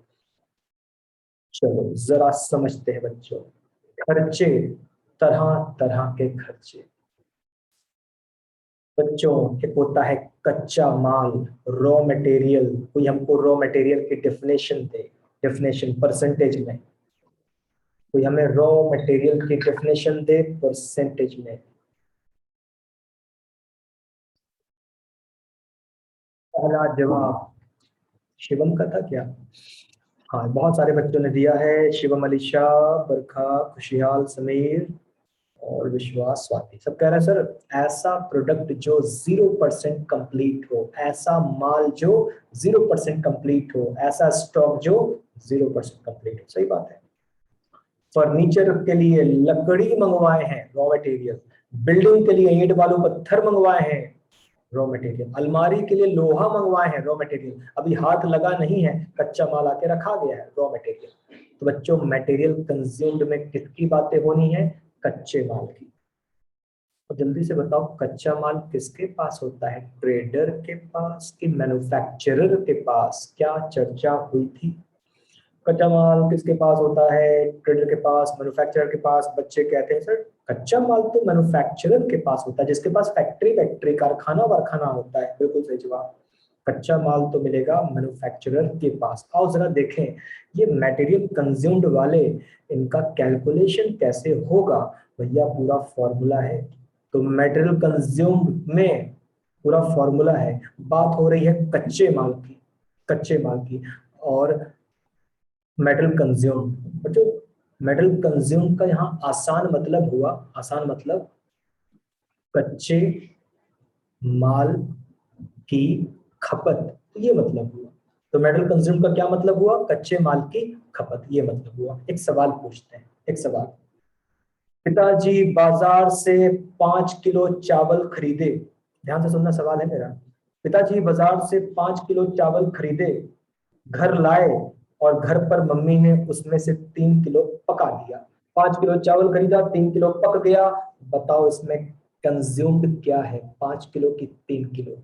चलो जरा समझते हैं बच्चों। खर्चे, तरह तरह के खर्चे बच्चों। एक होता है कच्चा माल, रॉ मटेरियल, कोई हमको रॉ मटेरियल की डेफिनेशन दे, डेफिनेशन परसेंटेज में, कोई हमें रॉ मटेरियल की डेफिनेशन दे परसेंटेज में। पहला जवाब शिवम का था क्या। हाँ, बहुत सारे बच्चों ने दिया है, शिवम, अलीशा, बरखा, खुशहाल, समीर और विश्वास, स्वाति, सब कह रहे हैं सर ऐसा प्रोडक्ट जो 0% कंप्लीट हो, ऐसा माल जो 0% कंप्लीट हो, ऐसा स्टॉक जो 0% कंप्लीट हो। सही बात है। फर्नीचर के लिए लकड़ी मंगवाए हैं, रॉ मटेरियल। बिल्डिंग के लिए ईंट बालू पत्थर मंगवाए हैं, रॉ मटेरियल। अलमारी के लिए लोहा मंगवाए हैं, रॉ मटेरियल। अभी हाथ लगा नहीं है, कच्चा माल आके रखा गया है, रॉ मटेरियल। तो बच्चों मटेरियल कंज्यूम्ड में किसकी बातें होनी है? कच्चे माल की। तो जल्दी से बताओ, कच्चा माल किसके पास होता है? ट्रेडर के पास कि मैन्युफैक्चरर के पास? क्या चर्चा हुई थी? कच्चा माल किसके पास होता है? ट्रेडर के पास, मैन्युफैक्चरर के पास? बच्चे कहते हैं सर कच्चा माल तो मैन्युफैक्चरर के पास होता है, जिसके पास फैक्ट्री फैक्ट्री कारखाना वारखाना होता है। बिल्कुल सही जवाब। कच्चा माल तो मिलेगा मैन्युफैक्चरर के पास। आओ जरा देखें ये मटेरियल कंज्यूम्ड वाले, इनका कैलकुलेशन कैसे होगा। भैया पूरा फॉर्मूला है। तो मटेरियल कंज्यूम्ड में पूरा फॉर्मूला है। बात हो रही है कच्चे माल की, कच्चे माल की। और मेटल कंज्यूम, बच्चों मेटल कंज्यूम का यहाँ आसान मतलब हुआ, आसान मतलब कच्चे माल की खपत, ये मतलब हुआ। तो मेटल कंज्यूम का क्या मतलब हुआ? कच्चे माल की खपत, ये मतलब हुआ। एक सवाल पूछते हैं, एक सवाल। पिताजी बाजार से 5 किलो चावल खरीदे। ध्यान से सुनना, सवाल है मेरा। पिताजी बाजार से 5 किलो चावल खरीदे, घर लाए और घर पर मम्मी ने उसमें से 3 किलो पका लिया। 5 किलो चावल खरीदा, 3 किलो पक गया। बताओ इसमें कंज्यूम्ड क्या है? 5 किलो की 3 किलो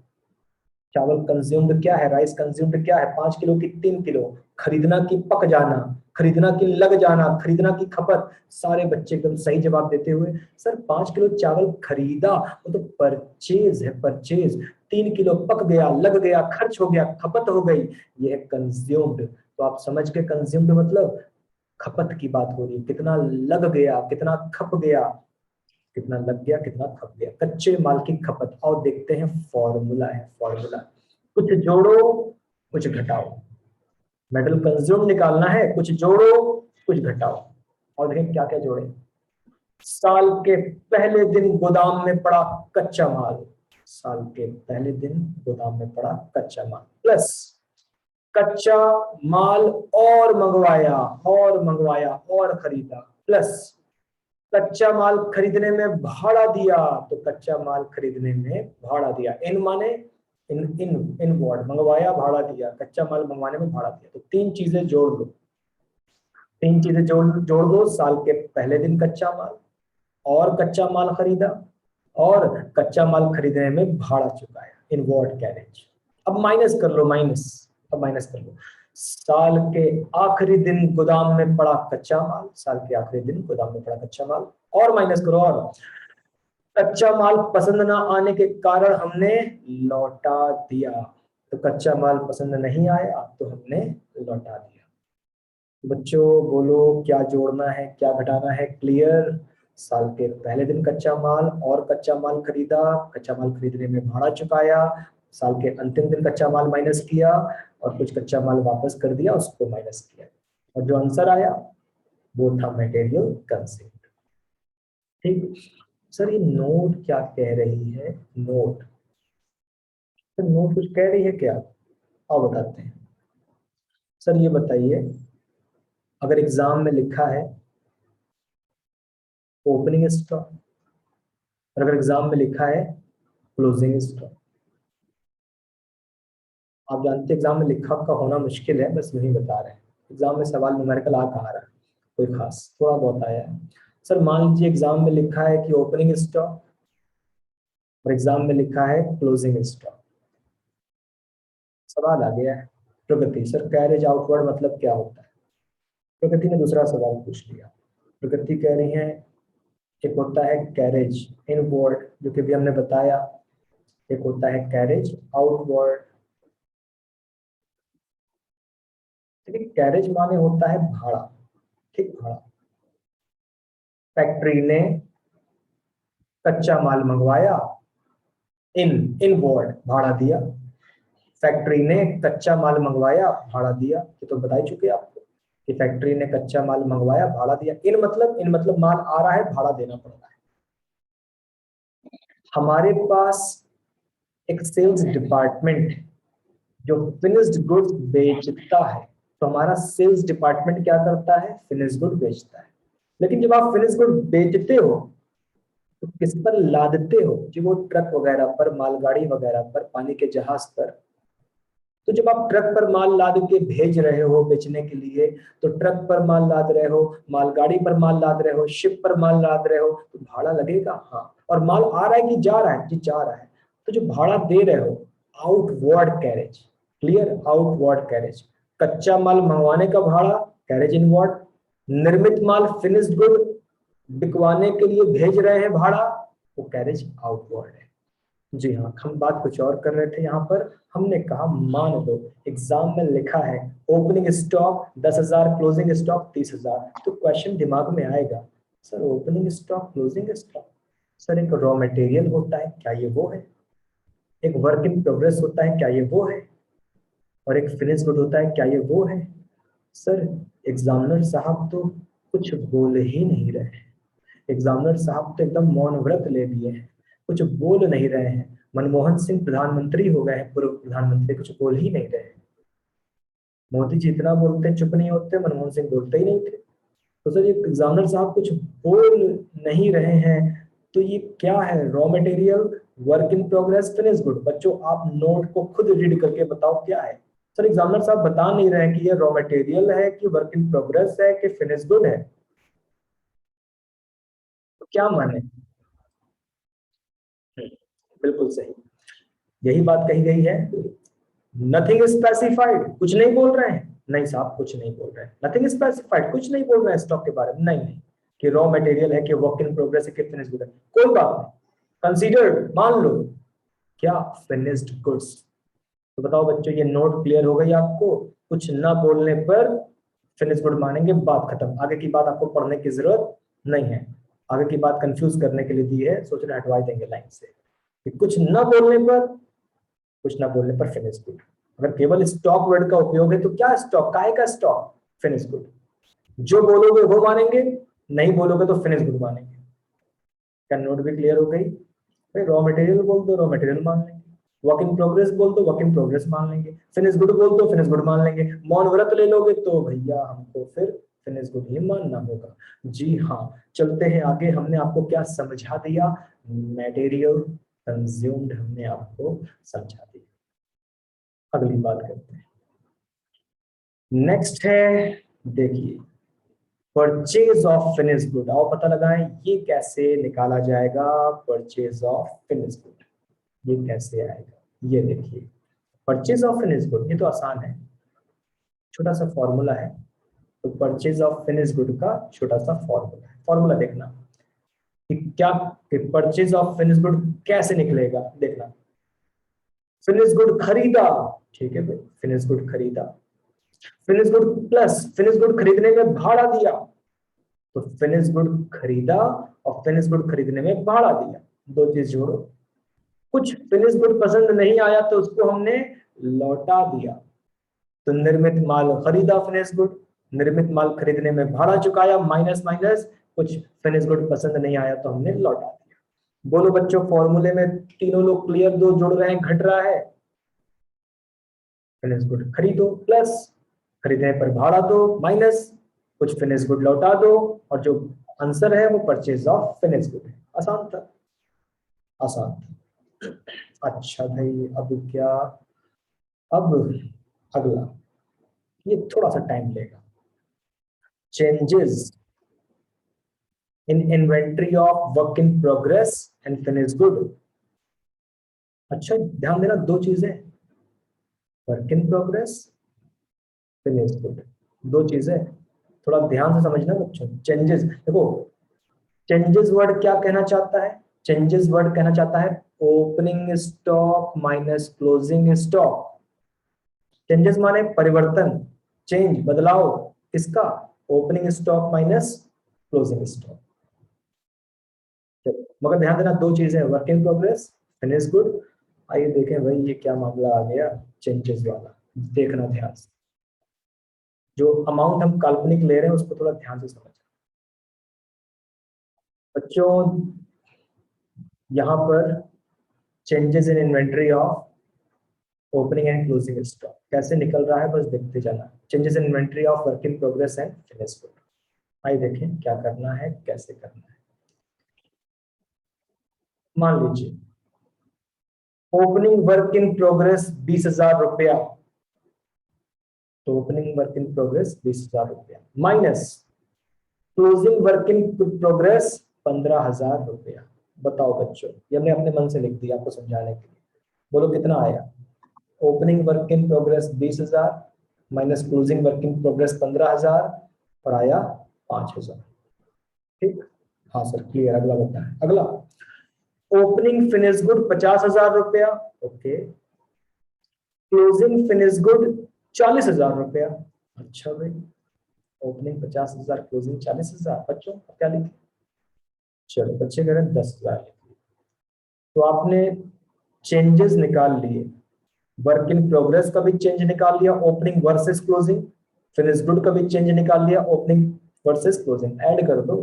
चावल कंज्यूम्ड क्या है? राइस कंज्यूम्ड क्या है? 5 किलो की 3 किलो। खरीदना की पक जाना, खरीदना की लग जाना, खरीदना की खपत। सारे बच्चे एकदम सही जवाब देते हुए, सर 5 किलो चावल खरीदा, वो तो परचेज है, परचेज। 3 किलो पक गया, लग गया, खर्च हो गया, खपत हो गई, ये है कंज्यूम्ड। तो आप समझ के कंज्यूम्ड मतलब खपत की बात हो रही है, कितना लग गया, कितना खप गया, कितना लग गया, कितना खप गया, कच्चे माल की खपत। और देखते हैं फॉर्मूला है, फॉर्मूला। कुछ जोड़ो, कुछ घटाओ। मेटल कंज्यूम निकालना है, कुछ जोड़ो, कुछ घटाओ। और देखें क्या क्या जोड़े। साल के पहले दिन गोदाम में पड़ा कच्चा माल, साल के पहले दिन गोदाम में पड़ा कच्चा माल, प्लस कच्चा माल और मंगवाया, और मंगवाया और खरीदा, प्लस कच्चा माल खरीदने में भाड़ा दिया। तो कच्चा माल खरीदने में भाड़ा दिया, इन माने इन इन इन वर्ड, मंगवाया भाड़ा दिया, कच्चा माल मंगवाने में भाड़ा दिया। तो तीन चीजें जोड़ दो, तीन चीजें जोड़ जोड़ दो। साल के पहले दिन कच्चा माल, और कच्चा माल खरीदा, और कच्चा माल खरीदने में भाड़ा चुकाया, इन वर्ड कैरेज। अब माइनस कर लो, माइनस, अब माइनस कर लो। साल के आखिरी दिन गोदाम में पड़ा कच्चा माल, साल के आखिरी दिन गोदाम में पड़ा कच्चा माल, और माइनस करो। और कच्चा माल पसंद ना आने के कारण हमने लौटा दिया। तो कच्चा माल पसंद नहीं आया तो हमने लौटा दिया। बच्चों बोलो क्या जोड़ना है, क्या घटाना है? क्लियर? साल के पहले दिन कच्चा माल और कच्चा माल खरीदा, कच्चा माल खरीदने में भाड़ा चुकाया, साल के अंतिम दिन कच्चा माल माइनस किया, और कुछ कच्चा माल वापस कर दिया, उसको माइनस किया। और जो आंसर आया वो था मटेरियल कंज्यूम्ड। ठीक। सर ये नोट क्या कह रही है? नोट, सर नोट कुछ कह रही है क्या? आओ बताते हैं। सर ये बताइए, अगर एग्जाम में लिखा है ओपनिंग स्टॉक, और अगर एग्जाम में लिखा है क्लोजिंग स्टॉक। आप जानते हैं एग्जाम में लिखा का होना मुश्किल है, बस यही बता रहे हैं। एग्जाम में सवाल न्यूमेरिकल आ कहाँ रहा है, कोई खास थोड़ा बहुत आया है। सर मान लीजिए एग्जाम में लिखा है कि ओपनिंग स्टॉक, और एग्जाम में लिखा है क्लोजिंग स्टॉक। सवाल आ गया है प्रगति, सर कैरेज आउटवर्ड मतलब क्या होता है? प्रगति ने दूसरा सवाल पूछ लिया। प्रगति कह रही है एक होता है कैरेज इनवर्ड, जो कि भी हमने बताया, एक होता है कैरेज आउटवर्ड। ठीक, कैरेज माने होता है भाड़ा। ठीक, भाड़ा। फैक्ट्री ने कच्चा माल मंगवाया, इन इनवर्ड भाड़ा दिया। फैक्ट्री ने कच्चा माल मंगवाया, भाड़ा दिया, ये तो बता ही चुके आपको कि फैक्ट्री ने कच्चा माल मंगवाया, भाड़ा दिया। इन मतलब माल आ रहा है, भाड़ा देना पड़ रहा है। हमारे पास एक सेल्स डिपार्टमेंट है जो फिनिश्ड गुड्स बेचता है, तो हमारा सेल्स डिपार्टमेंट क्या करता है? फिनिश्ड गुड बेचता है। लेकिन जब आप फिनिश्ड गुड बेचते हो तो किस पर लादते हो? जी वो ट्रक वगैरह पर, मालगाड़ी वगैरह पर, पानी के जहाज पर। तो जब आप ट्रक पर माल लाद के भेज रहे हो बेचने के लिए, तो ट्रक पर माल लाद रहे हो, मालगाड़ी पर माल लाद रहे हो, शिप पर माल लाद रहे हो, तो भाड़ा लगेगा। हाँ, और माल आ रहा है कि जा रहा है? जी जा रहा है। तो जो भाड़ा दे रहे हो, outward carriage, clear, outward carriage, कच्चा माल मंगवाने का भाड़ा, कैरेज इनवर्ड, निर्मित माल फिनिश्ड गुड बिकवाने के लिए भेज रहे हैं भाड़ा, वो कैरेज आउटवर्ड है। जी हाँ, हम बात कुछ और कर रहे थे यहाँ पर। हमने कहा मान लो एग्जाम में लिखा है ओपनिंग स्टॉक 10,000, क्लोजिंग स्टॉक 30,000, तो क्वेश्चन दिमाग में आएगा, sir opening stock, closing stock, sir एक रॉ मटेरियल होता है, क्या ये वो है? एक वर्क इन प्रोग्रेस होता है, क्या ये वो है? और एक फिनिश गुड होता है, क्या ये वो है? सर एग्जामिनर साहब तो कुछ बोल ही नहीं रहे। एग्जामिनर साहब तो एकदम मौन व्रत ले लिए हैं, कुछ बोल नहीं रहे हैं। मनमोहन सिंह प्रधानमंत्री हो गए हैं, पूर्व प्रधानमंत्री, कुछ बोल ही नहीं रहे। मोदी जी इतना बोलते हैं, चुप नहीं होते, मनमोहन सिंह बोलते ही नहीं थे। तो सर ये एग्जामिनर साहब कुछ बोल नहीं रहे हैं, तो ये क्या है? Raw material, work in progress, finish good. बच्चों आप नोट को खुद रीड करके बताओ क्या है। सर एग्जामिनर साहब बता नहीं रहे हैं कि ये रॉ मटेरियल है कि वर्क इन प्रोग्रेस है कि फिनिश गुड है, तो क्या माने? बिल्कुल सही, यही बात कही गई है। नथिंग स्पेसिफाइड, कुछ नहीं बोल रहे हैं। नहीं साहब कुछ नहीं बोल रहे हैं, नथिंग स्पेसिफाइड, कुछ नहीं बोल रहे हैं स्टॉक के बारे में। नहीं नहीं, कि रॉ मटेरियल है कि वर्क इन प्रोग्रेस है कि फिनिश गुड है, कोई बात नहीं, कंसीडर्ड मान लो। क्या? Finished goods. तो बताओ बच्चों, ये नोट क्लियर हो गई आपको? कुछ ना बोलने पर फिनिश गुड मानेंगे, बात खत्म। आगे की बात आपको पढ़ने की जरूरत नहीं है। आगे की बात कंफ्यूज करने के लिए दी है, सोच रहे हटवा देंगे लाइन से कि कुछ ना बोलने पर, कुछ ना बोलने पर फिनिश गुड। अगर केवल स्टॉक वर्ड का उपयोग है तो क्या स्टॉक, काहे का स्टॉक? Finish good. जो बोलोगे वो मानेंगे, नहीं बोलोगे तो फिनिश गुड मानेंगे। क्या नोट भी क्लियर हो गई? भाई रॉ मटेरियल बोल दो, रॉ मटेरियल मान लेंगे। वर्क इन प्रोग्रेस बोल दो, वर्क इन प्रोग्रेस मान लेंगे। फिनिश गुड बोल दो, फिनिश गुड मान लेंगे। मौन व्रत ले लोगे तो भैया हमको फिर फिनिश गुड ही मानना होगा। जी हाँ, चलते हैं आगे। हमने आपको क्या समझा दिया? मटेरियल कंज्यूम्ड हमने आपको समझा दिया। अगली बात करते हैं। नेक्स्ट है, देखिए, परचेज ऑफ फिनिश गुड। आओ पता लगाएं ये कैसे निकाला जाएगा। परचेज ऑफ फिनिश गुड ये कैसे आएगा? ये देखिए, परचेज ऑफ फिनिश गुड ये तो आसान है, छोटा सा फॉर्मूला है। तो परचेज ऑफ फिनिश गुड का छोटा सा फॉर्मूला है, फॉर्मूला देखना कि क्या, कि परचेज ऑफ फिनिश गुड कैसे निकलेगा। देखना, फिनिश गुड खरीदा, ठीक है भाई, फिनिश गुड खरीदा, finish good plus finish good खरीदने में भाड़ा दिया, तो फिनिश गुड खरीदा और फिनिश गुड खरीदने में भाड़ा दिया, दो चीज जोड़ो। कुछ फिनिश गुड पसंद नहीं आया तो उसको हमने लौटा दिया, तो निर्मित माल खरीदा, फिनिश गुड, निर्मित माल खरीदने में भाड़ा चुकाया, माइनस माइनस, कुछ फिनिश गुड पसंद नहीं आया तो हमने लौटा दिया। बोलो बच्चों, फॉर्मूले में तीनों लोग क्लियर? दो जुड़ रहे हैं, घट रहा है। फिनिश गुड खरीदो प्लस खरीदने पर भाड़ा दो, माइनस कुछ फिनिश गुड लौटा दो, और जो आंसर है वो परचेज ऑफ फिनिश गुड है। आसान था, आसान था। अच्छा भाई, अब क्या? अब अगला, ये थोड़ा सा टाइम लेगा। Changes in inventory of work in progress and finish good. अच्छा ध्यान देना, दो चीजें, work in progress, finish good, दो चीजें, थोड़ा ध्यान से समझना बच्चों। चेंजेस, देखो चेंजेस वर्ड क्या कहना चाहता है? चेंजेस वर्ड कहना चाहता है opening stock minus closing stock. Changes माने परिवर्तन, चेंज, बदलाव, किसका? Opening stock minus closing stock. मगर ध्यान देना, दो चीजें, work in progress, finish good. आइए देखें भाई ये क्या मामला आ गया। चेंजेस वाला, देखना ध्यान से, जो अमाउंट हम काल्पनिक ले रहे हैं उसको थोड़ा ध्यान से समझना बच्चों। यहाँ पर changes in inventory of opening and closing stock कैसे निकल रहा है बस देखते जाना। Changes in inventory of work in progress and finish good, आइए देखें क्या करना है कैसे करना है। मान लीजिए ओपनिंग वर्क इन प्रोग्रेस 20,000 रुपया, तो ओपनिंग वर्क इन प्रोग्रेस 20,000 रुपया minus closing work in progress 15,000 रुपया। बताओ बच्चों, ये हमने अपने मन से लिख दिया आपको समझाने के लिए, बोलो कितना आया। Opening work in progress 20,000 minus closing work in progress 15,000 और आया 5,000। ठीक, हाँ सर क्लियर। अगला बताएं। अगला ओपनिंग फिनिश गुड 50,000 रुपया, ओके। क्लोजिंग फिनिश गुड 40,000 रुपया। अच्छा भाई, ओपनिंग 50,000 क्लोजिंग 40,000, बच्चों क्या लिखे। चलो बच्चे कह रहे हैं 10,000 लिखिए। तो आपने चेंजेस निकाल लिए, वर्क इन प्रोग्रेस का भी चेंज निकाल लिया opening versus closing, finish good का भी चेंज निकाल लिया ओपनिंग वर्सेस क्लोजिंग। ऐड कर दो,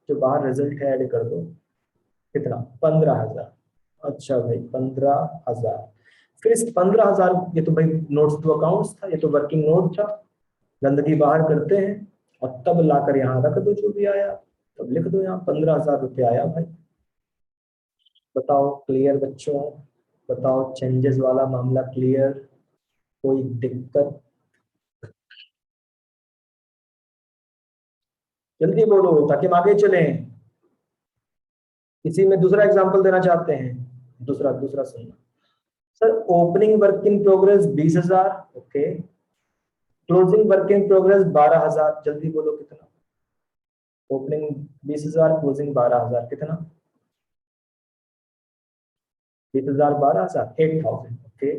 जो बाहर रिजल्ट है ऐड कर दो, कितना 15,000। अच्छा भाई 15,000। फिर इस 15,000, ये तो भाई नोट्स टू अकाउंट्स था, ये तो वर्किंग नोट था, गंदगी बाहर करते हैं और तब लाकर यहाँ रख दो जो भी आया, तब लिख दो यहाँ 15,000 रुपया आया भाई। बताओ क्लियर बच्चों, बताओ चेंजेस वाला मामला क्लियर, कोई दिक्कत। जल्दी बोलो ताकि हम आगे चलें। इसी में दूसरा एग्जांपल देना चाहते हैं, दूसरा दूसरा सुनना sir. Opening work in progress 20,000, okay. Closing work in progress 12,000, जल्दी बोलो कितना। ओपनिंग 20,000 क्लोजिंग 12,000, कितना 20,000 12,000 8,000, ओके।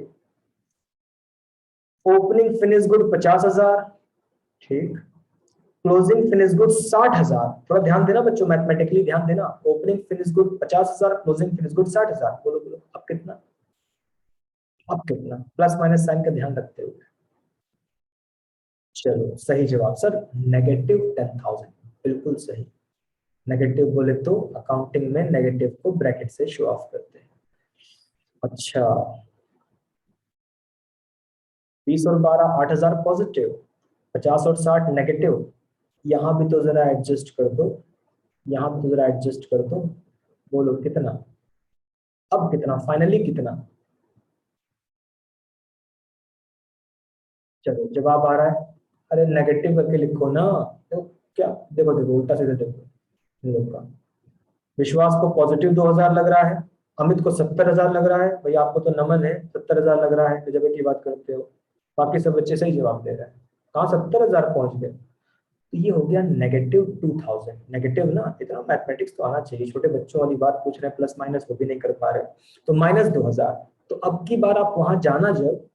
ओपनिंग फिनिश गुड 50,000, ठीक। Closing finish good 60,000। थोड़ा ध्यान देना बच्चों, मैथमेटिकली ध्यान देना। Opening finish good 50,000, closing finish good 60,000, बोलो बोलो अब कितना, अब कितना, प्लस माइनस साइन का ध्यान रखते हुए। चलो सही जवाब सर -10,000, बिल्कुल सही। नेगेटिव बोले तो अकाउंटिंग में नेगेटिव को ब्रैकेट से शो ऑफ करते हैं। अच्छा 20 और 12 8,000 पॉजिटिव, 50 और 60 नेगेटिव। यहां भी तो जरा एडजस्ट कर दो, यहां भी तो जरा एडजस्ट कर दो, बोलो कितना, अब कितना फाइनली कितना। चलो जवाब आ रहा है, अरे नेगेटिव करके लिखो ना। तो क्या, देखो देखो उल्टा सीधा देखो इन लोग का। विश्वास को पॉजिटिव 2,000 लग रहा है, अमित को 70,000 लग रहा है, भैया आपको तो नमन है 70,000 लग रहा है, तो जब की बात करते हो। बाकी सब बच्चे सही जवाब दे रहे हैं, कहाँ 70,000 पहुंच गए। तो ये हो गया -2,000। नेगेटिव ना, इतना मैथमेटिक्स तो आना चाहिए, छोटे बच्चों वाली बात पूछ रहे हैं, प्लस माइनस वो भी नहीं कर पा रहे, तो -2,000। तो अब की बार आप वहां जाना जब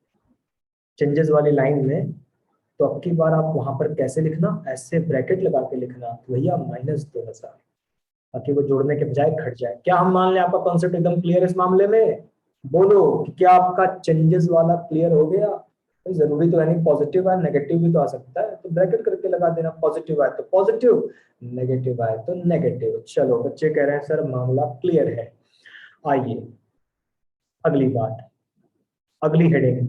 चेंजेस वाली लाइन में, तो अब की बार आप वहां पर कैसे लिखना, ऐसे ब्रैकेट लगा के लिखना, तो भैया -2,000, ताकि वो जोड़ने के बजाय घट जाए। क्या हम मान लें आपका कॉन्सेप्ट एकदम क्लियर है इस मामले में, बोलो कि क्या आपका चेंजेस वाला क्लियर हो गया। तो जरूरी तो है नहीं पॉजिटिव आए, नेगेटिव भी तो आ सकता है, तो ब्रैकेट करके लगा देना, पॉजिटिव आए तो पॉजिटिव, नेगेटिव आए तो नेगेटिव। चलो बच्चे कह रहे हैं सर मामला क्लियर है। आइए अगली बात, अगली heading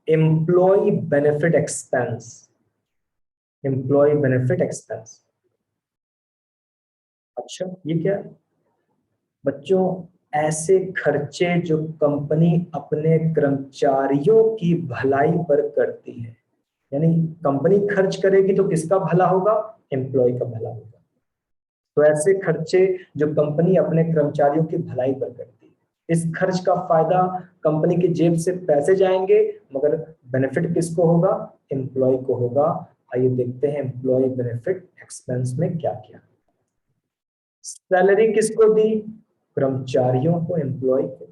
employ benefit expense. Employ benefit expense, अच्छा ये क्या है बच्चों, ऐसे खर्चे जो कंपनी अपने कर्मचारियों की भलाई पर करती है। यानी कंपनी खर्च करेगी तो किसका भला होगा, एम्प्लॉय का भला होगा। तो ऐसे खर्चे जो कंपनी अपने कर्मचारियों की भलाई पर करती है, इस खर्च का फायदा कंपनी की जेब से पैसे जाएंगे, मगर बेनिफिट किसको होगा, एम्प्लॉय को होगा। आइए देखते हैं एम्प्लॉय बेनिफिट एक्सपेंस में क्या क्या। सैलरी किसको दी, कर्मचारियों को, एम्प्लॉय को।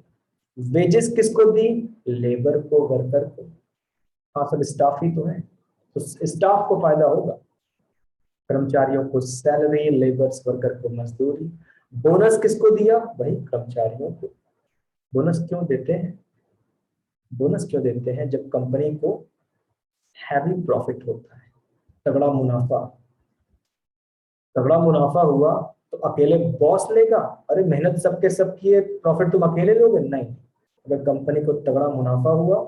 वेजेस किसको दी, लेबर को, वर्कर को। हाँ सब स्टाफ ही तो है, तो स्टाफ को फायदा होगा। कर्मचारियों को सैलरी, लेबर्स वर्कर को मजदूरी। बोनस किसको दिया, वही कर्मचारियों को। बोनस क्यों देते हैं, बोनस क्यों देते हैं? जब कंपनी को हैवी प्रॉफिट होता है, तगड़ा मुनाफा, तगड़ा मुनाफा हुआ तो अकेले बॉस लेगा? अरे मेहनत सबके सब की है, प्रॉफिट तुम अकेले लोगे? नहीं। अगर कंपनी को तगड़ा मुनाफा हुआ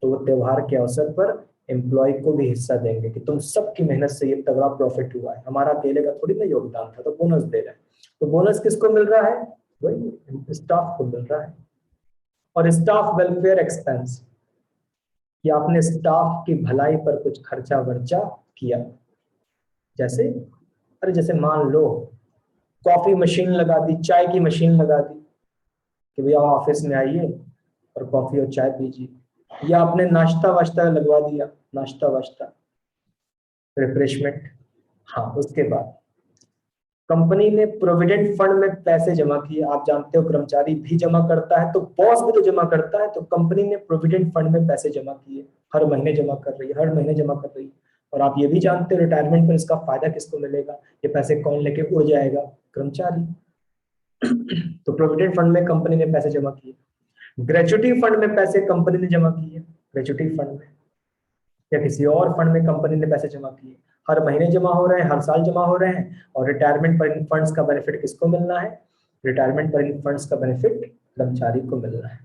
तो वो त्योहार के अवसर पर एम्प्लॉय को भी हिस्सा देंगे कि तुम सबकी मेहनत से ये तगड़ा प्रॉफिट हुआ है, हमारा अकेले का थोड़ी ना योगदान था, तो बोनस दे रहे हैं। तो बोनस किसको मिल रहा है? वही स्टाफ को मिल रहा है। और स्टाफ वेलफेयर एक्सपेंस, कि आपने स्टाफ की भलाई पर कुछ खर्चा वर्चा किया। जैसे, अरे जैसे मान लो कॉफी मशीन लगा दी, चाय की मशीन लगा दी कि भैया ऑफिस में आइए और कॉफी और चाय पीजिए, या आपने नाश्ता वाश्ता लगवा दिया, नाश्ता वाश्ता, रिफ्रेशमेंट। हाँ, उसके बाद कंपनी ने प्रोविडेंट फंड में पैसे जमा किए। आप जानते हो कर्मचारी भी जमा करता है तो बॉस भी तो जमा करता है, तो कंपनी ने प्रोविडेंट फंड में पैसे जमा किए, हर महीने जमा कर रही है, हर महीने जमा कर रही है। और आप ये भी जानते हो रिटायरमेंट में इसका फायदा किसको मिलेगा? ये पैसे कौन लेके उड़ जाएगा? कर्मचारी। तो प्रोविडेंट फंड में कंपनी ने पैसे जमा किए। ग्रेचुटी फंड में पैसे कंपनी ने जमा किए, ग्रेचुटी फंड में या किसी और फंड में कंपनी ने पैसे जमा किए, हर महीने जमा हो रहे हैं, हर साल जमा हो रहे हैं। और रिटायरमेंट पर इन फंड्स का बेनिफिट किसको मिलना है? रिटायरमेंट पर इन फंड्स का बेनिफिट कर्मचारी को मिलना है।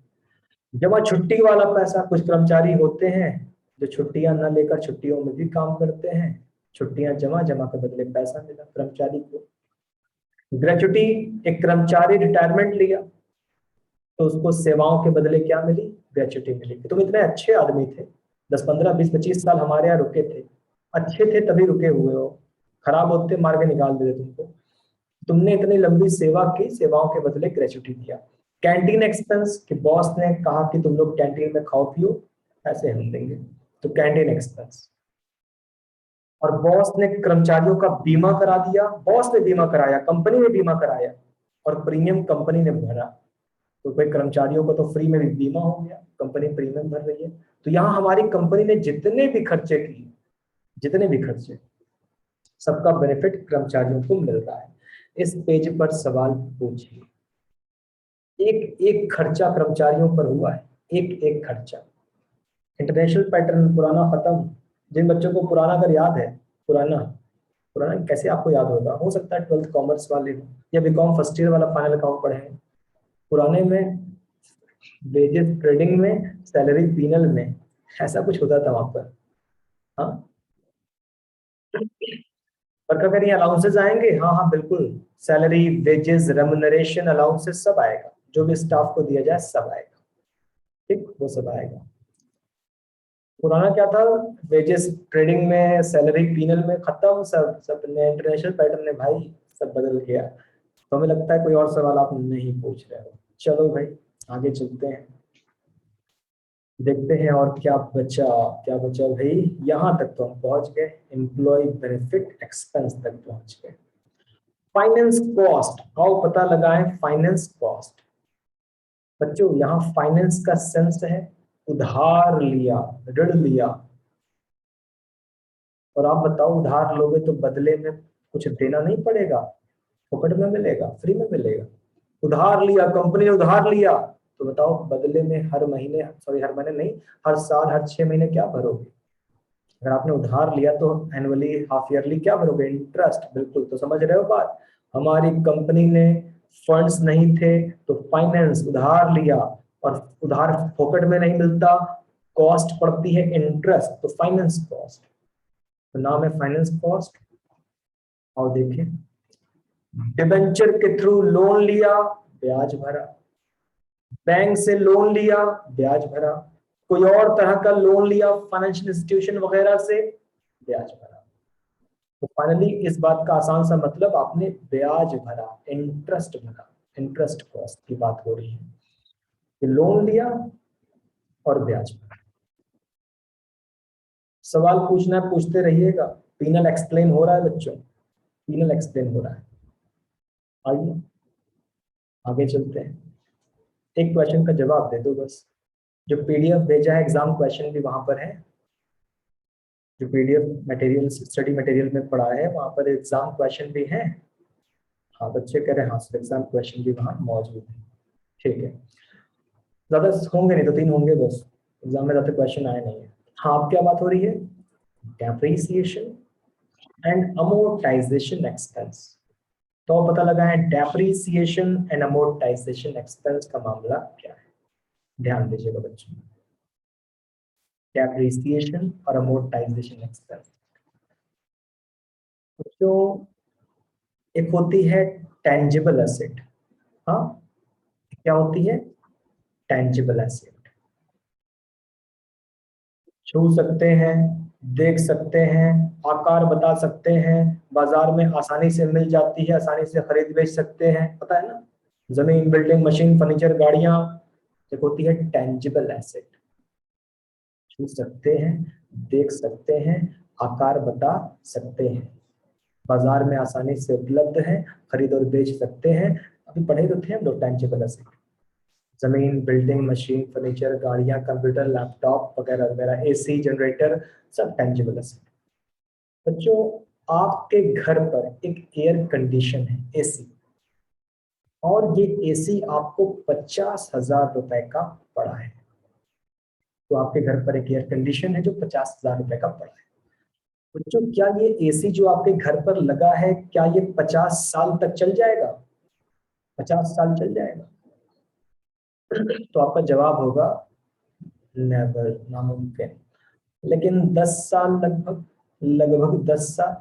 जमा छुट्टी वाला पैसा, कुछ कर्मचारी होते हैं जो छुट्टियां न लेकर छुट्टियों में भी काम करते हैं, छुट्टियां जमा, जमा के बदले पैसा मिला कर्मचारी को। ग्रेचुटी, एक कर्मचारी रिटायरमेंट लिया तो उसको सेवाओं के बदले क्या मिली? ग्रेचुटी मिली कि तुम इतने अच्छे आदमी थे, 10 15 20 25 साल हमारे यहाँ रुके थे, अच्छे थे तभी रुके हुए हो, खराब होते मार के निकाल देते तुमको, तुमने इतनी लंबी सेवा की, सेवाओं के बदले ग्रेचुटी दिया। कैंटीन एक्सपेंस, कि बॉस ने कहा कि तुम लोग कैंटीन में खाओ पियो, पैसे हम देंगे, तो कैंटीन एक्सपेंस। और बॉस ने कर्मचारियों का बीमा करा दिया, बॉस ने बीमा कराया, कंपनी ने बीमा कराया, और प्रीमियम कंपनी ने भरा। तो भाई कर्मचारियों को तो फ्री में भी बीमा हो गया, कंपनी प्रीमियम भर रही है। तो यहाँ हमारी कंपनी ने जितने भी खर्चे किए, जितने भी खर्चे, सबका बेनिफिट कर्मचारियों को मिल रहा है। इस पेज पर सवाल पूछिए, एक एक खर्चा कर्मचारियों पर हुआ है, एक एक खर्चा। इंटरनेशनल पैटर्न पुराना खत्म। जिन बच्चों को पुराना अगर याद है, पुराना, पुराना कैसे आपको याद होगा? हो सकता है 12th कॉमर्स वाले हो या बीकॉम फर्स्ट ईयर वाला फाइनल अकाउंट पढ़े हैं। पुराने में वेजेस ट्रेडिंग में, सैलरी पीनल में, ऐसा कुछ होता था वहां पर। हाँ, पर अगर ये अलाउंसेस आएंगे, हाँ हाँ बिल्कुल, सैलरी, वेजेस, रेमुनरेशन, अलाउंसेस सब आएगा, जो भी स्टाफ को दिया जाए सब आएगा। ठीक, वो सब आएगा। पुराना क्या था? वेजेस ट्रेडिंग में, सैलरी पीनल में, खत्म सब, सब ने इंटरनेशनल पैटर्न ने भाई सब बदल गया। तो हमें लगता है कोई और सवाल आप नहीं पूछ रहे हो। चलो भाई, आगे चलते हैं, देखते हैं और क्या बचा। क्या बचा भाई? यहां तक तो हम पहुंच गए, एम्प्लॉय बेनिफिट एक्सपेंस तक पहुंच गए। फाइनेंस कॉस्ट, आओ पता लगाएं फाइनेंस कॉस्ट। बच्चों यहाँ फाइनेंस का सेंस है उधार लिया, ऋण लिया। और आप बताओ, उधार लोगे तो बदले में कुछ देना नहीं पड़ेगा, फोकट में मिलेगा, फ्री में मिलेगा? उधार लिया, कंपनी ने उधार लिया, तो बताओ बदले में हर महीने, सॉरी हर महीने नहीं, हर साल, हर 6 महीने क्या भरोगे? अगर आपने उधार लिया तो एनुअली, हाफ ईयरली क्या भरोगे? इंटरेस्ट। बिल्कुल, तो समझ रहे हो बात? हमारी कंपनी ने फंड्स नहीं थे तो फाइनेंस, उधार लिया, और उधार फोकट में नहीं मिलता, कॉस्ट पड़ती है इंटरेस्ट, तो फाइनेंस कॉस्ट, तो नाम है फाइनेंस कॉस्ट। और देखिए, डिबेंचर के थ्रू लोन लिया, ब्याज भरा, बैंक से लोन लिया, ब्याज भरा, कोई और तरह का लोन लिया फाइनेंशियल इंस्टीट्यूशन वगैरह से, ब्याज भरा। तो फाइनली इस बात का आसान सा मतलब, आपने ब्याज भरा, इंटरेस्ट भरा, इंटरेस्ट कॉस्ट की बात हो रही है कि लोन लिया और ब्याज भरा। सवाल पूछना है, पूछते रहिएगा। पीनल एक्सप्लेन हो रहा है बच्चों, पीनल एक्सप्लेन हो रहा है। आइए आगे चलते हैं, एक क्वेश्चन का जवाब दे दो बस। जो पीडीएफ भेजा है एग्जाम क्वेश्चन भी वहां पर है, जो पीडीएफ मटेरियल, स्टडी मटेरियल में पढ़ा है वहां पर एग्जाम क्वेश्चन भी है। हाँ, बच्चे कह रहे हैं हाँ सर, एग्जाम क्वेश्चन भी वहां मौजूद है। ठीक है, ज्यादा होंगे नहीं, तो 3 होंगे बस। एग्जाम में ज्यादा क्वेश्चन आए नहीं है। हाँ, अब क्या बात हो रही है? Depreciation and amortisation expense. तो पता लगा है डेप्रीसिएशन एंड अमोर्टाइजेशन एक्सपेंस का मामला क्या है। ध्यान दीजिएगा बच्चों, डेप्रीसिएशन और अमोर्टाइजेशन एक्सपेंस। जो एक होती है टेंजिबल एसेट। हाँ, क्या होती है? Tangible asset. छू सकते हैं, देख सकते हैं, आकार बता सकते हैं, बाजार में आसानी से मिल जाती है, आसानी से खरीद बेच सकते हैं, पता है ना? जमीन, बिल्डिंग, मशीन, फर्नीचर, गाड़ियां, एक होती है टेंजिबल एसेट। छू सकते हैं, देख सकते हैं, आकार बता सकते हैं, बाजार में आसानी से उपलब्ध है, खरीद और बेच सकते हैं। अभी पढ़े तो थे हम लोग टेंजिबल एसेट। जमीन, बिल्डिंग, मशीन, फर्नीचर, गाड़ियां, कंप्यूटर, लैपटॉप वगैरह वगैरह, एसी, जनरेटर, सब टेंजिबल एसेट। बच्चों, आपके घर पर एक एयर कंडीशन है, एसी, और ये एसी आपको 50,000 रुपए का पड़ा है। तो आपके घर पर एक एयर कंडीशन है जो 50,000 रुपए का पड़ा है। बच्चों, क्या ये एसी जो आपके घर पर लगा है, क्या ये 50 साल तक चल जाएगा? 50 साल चल जाएगा? तो आपका जवाब होगा नेवर, नामुमकिन। लेकिन 10 साल, लगभग लगभग 10 साल,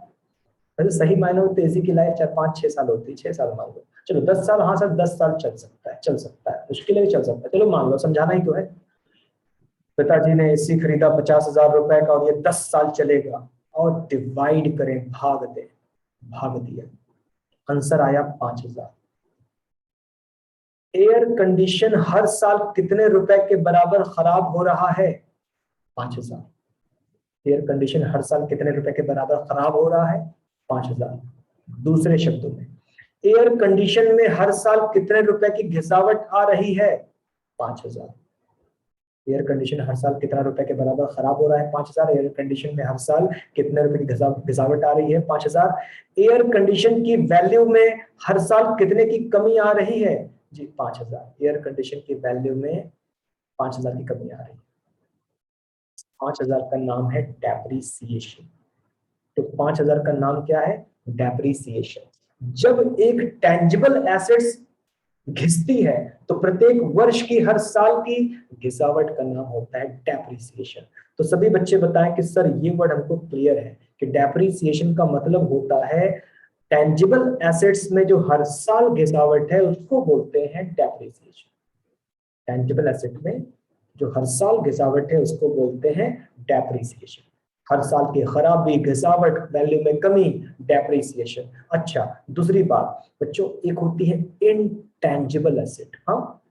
वैसे सही मायने में तेजी की लाइफ 4, 5, 6 साल होती है, 6 साल मान लो। चलो 10 साल, हाँ सर 10 साल चल सकता है, चल सकता है, मुश्किल भी चल सकता है, चलो मान लो, समझाना ही तो है। पिताजी ने एसी खरीदा 50,000 रुपए का और ये 10 साल चलेगा, और डिवाइड करें, भाग दे, भाग दिया, आंसर आया 5,000। एयर कंडीशन हर साल कितने रुपए के बराबर खराब हो रहा है? 5,000। एयर कंडीशन हर साल कितने रुपए के बराबर खराब हो रहा है? 5,000। दूसरे शब्दों में, एयर कंडीशन में हर साल कितने रुपए की घिसावट आ रही है? 5,000। एयर कंडीशन हर साल कितना रुपए के बराबर खराब हो रहा है? 5,000। एयर कंडीशन में हर साल कितने रुपए की घिसावट आ रही है? 5,000। एयर कंडीशन की वैल्यू में हर साल कितने की कमी आ रही है? जी 5,000। एयर कंडीशन की वैल्यू में 5,000 की कमी आ रही है। 5,000 का नाम है डेप्रीसिएशन। तो 5,000 का नाम क्या है? डेप्रीसिएशन। जब एक टेंजिबल एसेट्स घिसती है तो प्रत्येक वर्ष की, हर साल की घिसावट का नाम होता है डेप्रीसिएशन। तो सभी बच्चे बताएं कि सर ये वर्ड हमको क्लियर है कि डेप्रीसिएशन का मतलब होता है टेंजिबल एसेट्स में जो हर साल घिसावट है उसको बोलते हैं डेप्रीसिएशन। टेंजिबल एसेट में जो हर साल घिसावट है उसको बोलते हैं डेप्रीसिएशन। हर साल की खराबी, घिसावट, वैल्यू में कमी, डेप्रीसिएशन। अच्छा, दूसरी बात बच्चों, एक होती है इनटेंजिबल एसेट। हाँ,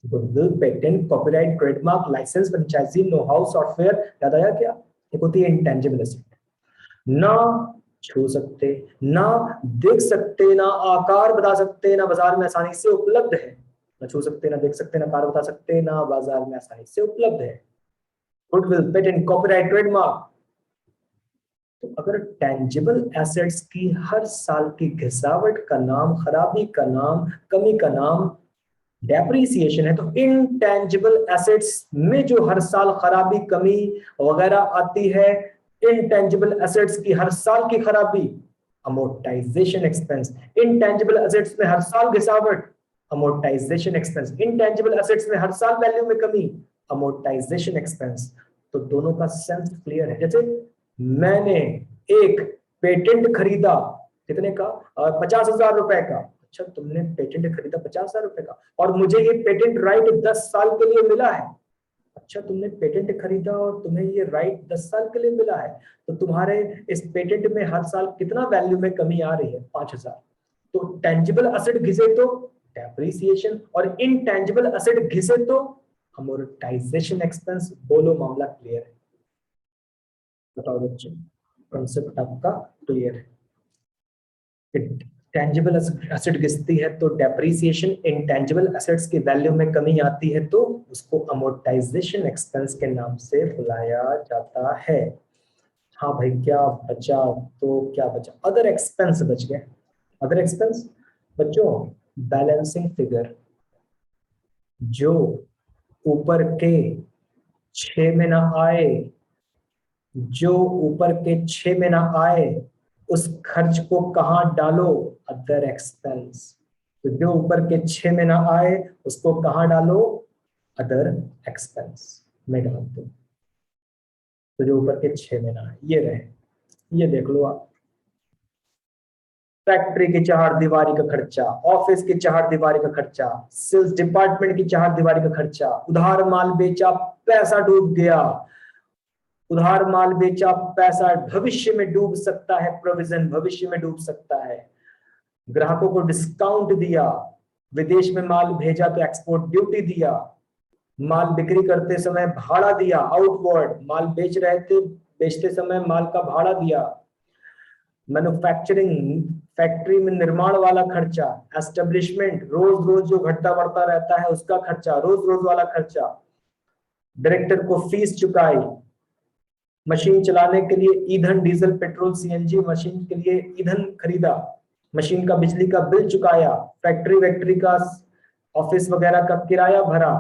goodwill, patent, copyright, trademark, licence, franchisee, know how, software, याद आया क्या? एक होती है इनटेंजिबल एसेट। ना छू सकते, ना देख सकते, ना आकार बता सकते, ना बाजार में आसानी से उपलब्ध है। ना छू सकते, ना देख सकते, ना आकार बता सकते, ना बाजार में आसानी से उपलब्ध है। Goodwill, patent, copyright, trademark. तो अगर टेंजिबल एसेट्स की हर साल की घिसावट का नाम, खराबी का नाम, कमी का नाम डेप्रीसिएशन है, तो इनटेंजिबल एसेट्स में जो हर साल खराबी, कमी वगैरह आती है, इनटेंजिबल एसेट्स की हर साल की खराबी, अमोर्टाइजेशन एक्सपेंस। इनटेंजिबल एसेट्स में हर साल घिसावट, अमोर्टाइजेशन एक्सपेंस। इनटेंजिबल एसेट्स में हर साल वैल्यू में कमी, अमोर्टाइजेशन एक्सपेंस। तो दोनों का सेंस क्लियर है। जैसे मैंने एक पेटेंट खरीदा, कितने का? 50,000 रुपए का। अच्छा, तुमने पेटेंट खरीदा 50,000 रुपए का, और मुझे ये पेटेंट राइट 10 साल के लिए मिला है। अच्छा, तुमने पेटेंट खरीदा और तुम्हें ये राइट 10 साल के लिए मिला है, तो तुम्हारे इस पेटेंट में हर साल कितना वैल्यू में कमी आ रही है? 5,000। तो टेंजिबल एसेट घिसे तो डेप्रीसिएशन, और इनटेंजिबल एसेट घिसे तो अमोर्टाइजेशन एक्सपेंस। बोलो, मामला क्लियर है? बताओ बच्चों, कॉन्सेप्ट आपका क्लियर है? टेंजिबल एसेट घिसती है तो डेप्रीसिएशन, इनटेंजिबल एसेट्स की वैल्यू में कमी आती है तो उसको अमोर्टाइजेशन एक्सपेंस के नाम से बुलाया जाता है। हाँ भाई, क्या बचा? तो क्या बचा? अदर एक्सपेंस बच गए। अदर एक्सपेंस बच्चों, बैलेंसिंग फिगर, जो ऊपर के 6 में ना आए, जो ऊपर के 6 में ना आए उस खर्च को कहाँ डालो? Other expense. तो जो ऊपर के 6 में ना आए उसको कहाँ डालो? अदर एक्सपेंस में डाल दो। तो जो ऊपर के 6 में ना आए ये रहे, ये देख लो आप। फैक्ट्री की चार दीवारी का खर्चा, ऑफिस की चार दीवारी का खर्चा, सेल्स डिपार्टमेंट की चार दीवारी का खर्चा, उधार माल बेचा, पैसा डूब गया। उधार माल बेचा, पैसा भविष्य में डूब सकता है, प्रोविजन भविष्य में डूब सकता है। ग्राहकों को डिस्काउंट दिया, विदेश में माल भेजा तो एक्सपोर्ट ड्यूटी दिया, माल बिक्री करते समय भाड़ा दिया, आउटवर्ड माल बेच रहे थे, बेचते समय माल का भाड़ा दिया। मैन्युफैक्चरिंग, फैक्ट्री में निर्माण वाला खर्चा, एस्टेब्लिशमेंट रोज रोज जो घटता बढ़ता रहता है उसका खर्चा, रोज रोज वाला खर्चा। डायरेक्टर को फीस चुकाई, मशीन चलाने के लिए ईंधन, डीजल, पेट्रोल, सीएनजी, मशीन के लिए ईंधन खरीदा, मशीन का बिजली का बिल चुकाया, फैक्ट्री वैक्ट्री का ऑफिस वगैरह का किराया भरा,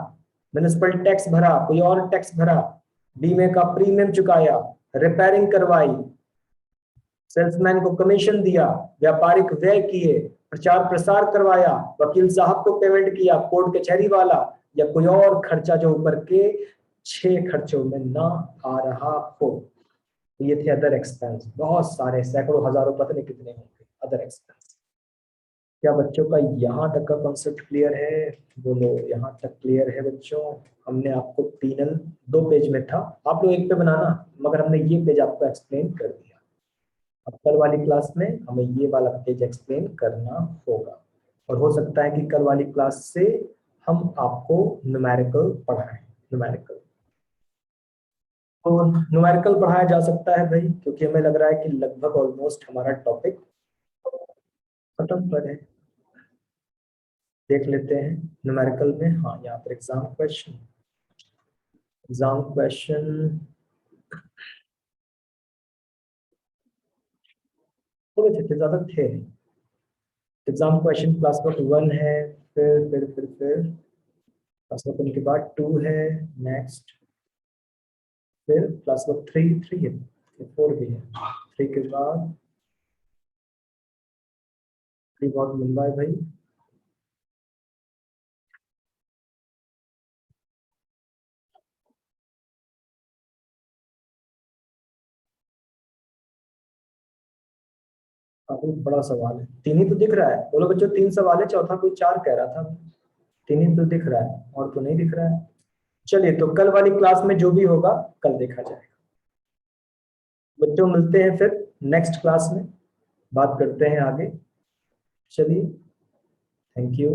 म्युनिसिपल टैक्स भरा, कोई और टैक्स भरा, बीमे का प्रीमियम चुकाया, रिपेयरिंग करवाई, सेल्समैन को कमीशन दिया, व्यापारिक व्यय किए, प्रचार प्रसार करवाया, वकील साहब को पेमेंट किया, कोर्ट कचहरी वाला, या कोई और खर्चा जो ऊपर के 6 खर्चों में ना आ रहा हो। तो ये थे अदर एक्सपेंस, बहुत सारे, सैकड़ों हजारों, पता नहीं कितने होंगे अदर एक्सपेंस। क्या बच्चों का यहाँ तक का कॉन्सेप्ट क्लियर है? बोलो, यहाँ तक क्लियर है बच्चों? हमने आपको तीन 2 पेज में था, आप लोग एक पे बनाना, मगर हमने ये पेज आपको एक्सप्लेन कर दिया। अब कल वाली क्लास में हमें ये वाला पेज एक्सप्लेन करना होगा, और हो सकता है कि कल वाली क्लास से हम आपको न्यूमेरिकल पढ़ाएं। न्यूमेरिकल तो न्यूमेरिकल पढ़ाया जा सकता है भाई, क्योंकि हमें लग रहा है कि लगभग ऑलमोस्ट हमारा टॉपिक खत्म पर है। देख लेते हैं न्यूमेरिकल में। हाँ, यहाँ पर एग्जाम क्वेश्चन, एग्जाम क्वेश्चन थोड़े थे, ज्यादा थे नहीं। एग्जाम क्वेश्चन क्लास वर्क 1 है, फिर क्लास वर्क 1 के बाद 2 है, नेक्स्ट फिर क्लास वर्क 3 है, 4 भी है, 3 के बाद 3 बहुत लंबा है भाई। काफी बड़ा सवाल है, 3 ही तो दिख रहा है। बोलो बच्चों, 3 सवाल है, चौथा कोई 4 कह रहा था। 3 ही तो दिख रहा है, और तो नहीं दिख रहा है। चलिए, तो कल वाली क्लास में जो भी होगा कल देखा जाएगा। बच्चों मिलते हैं फिर नेक्स्ट क्लास में, बात करते हैं आगे। चलिए, थैंक यू।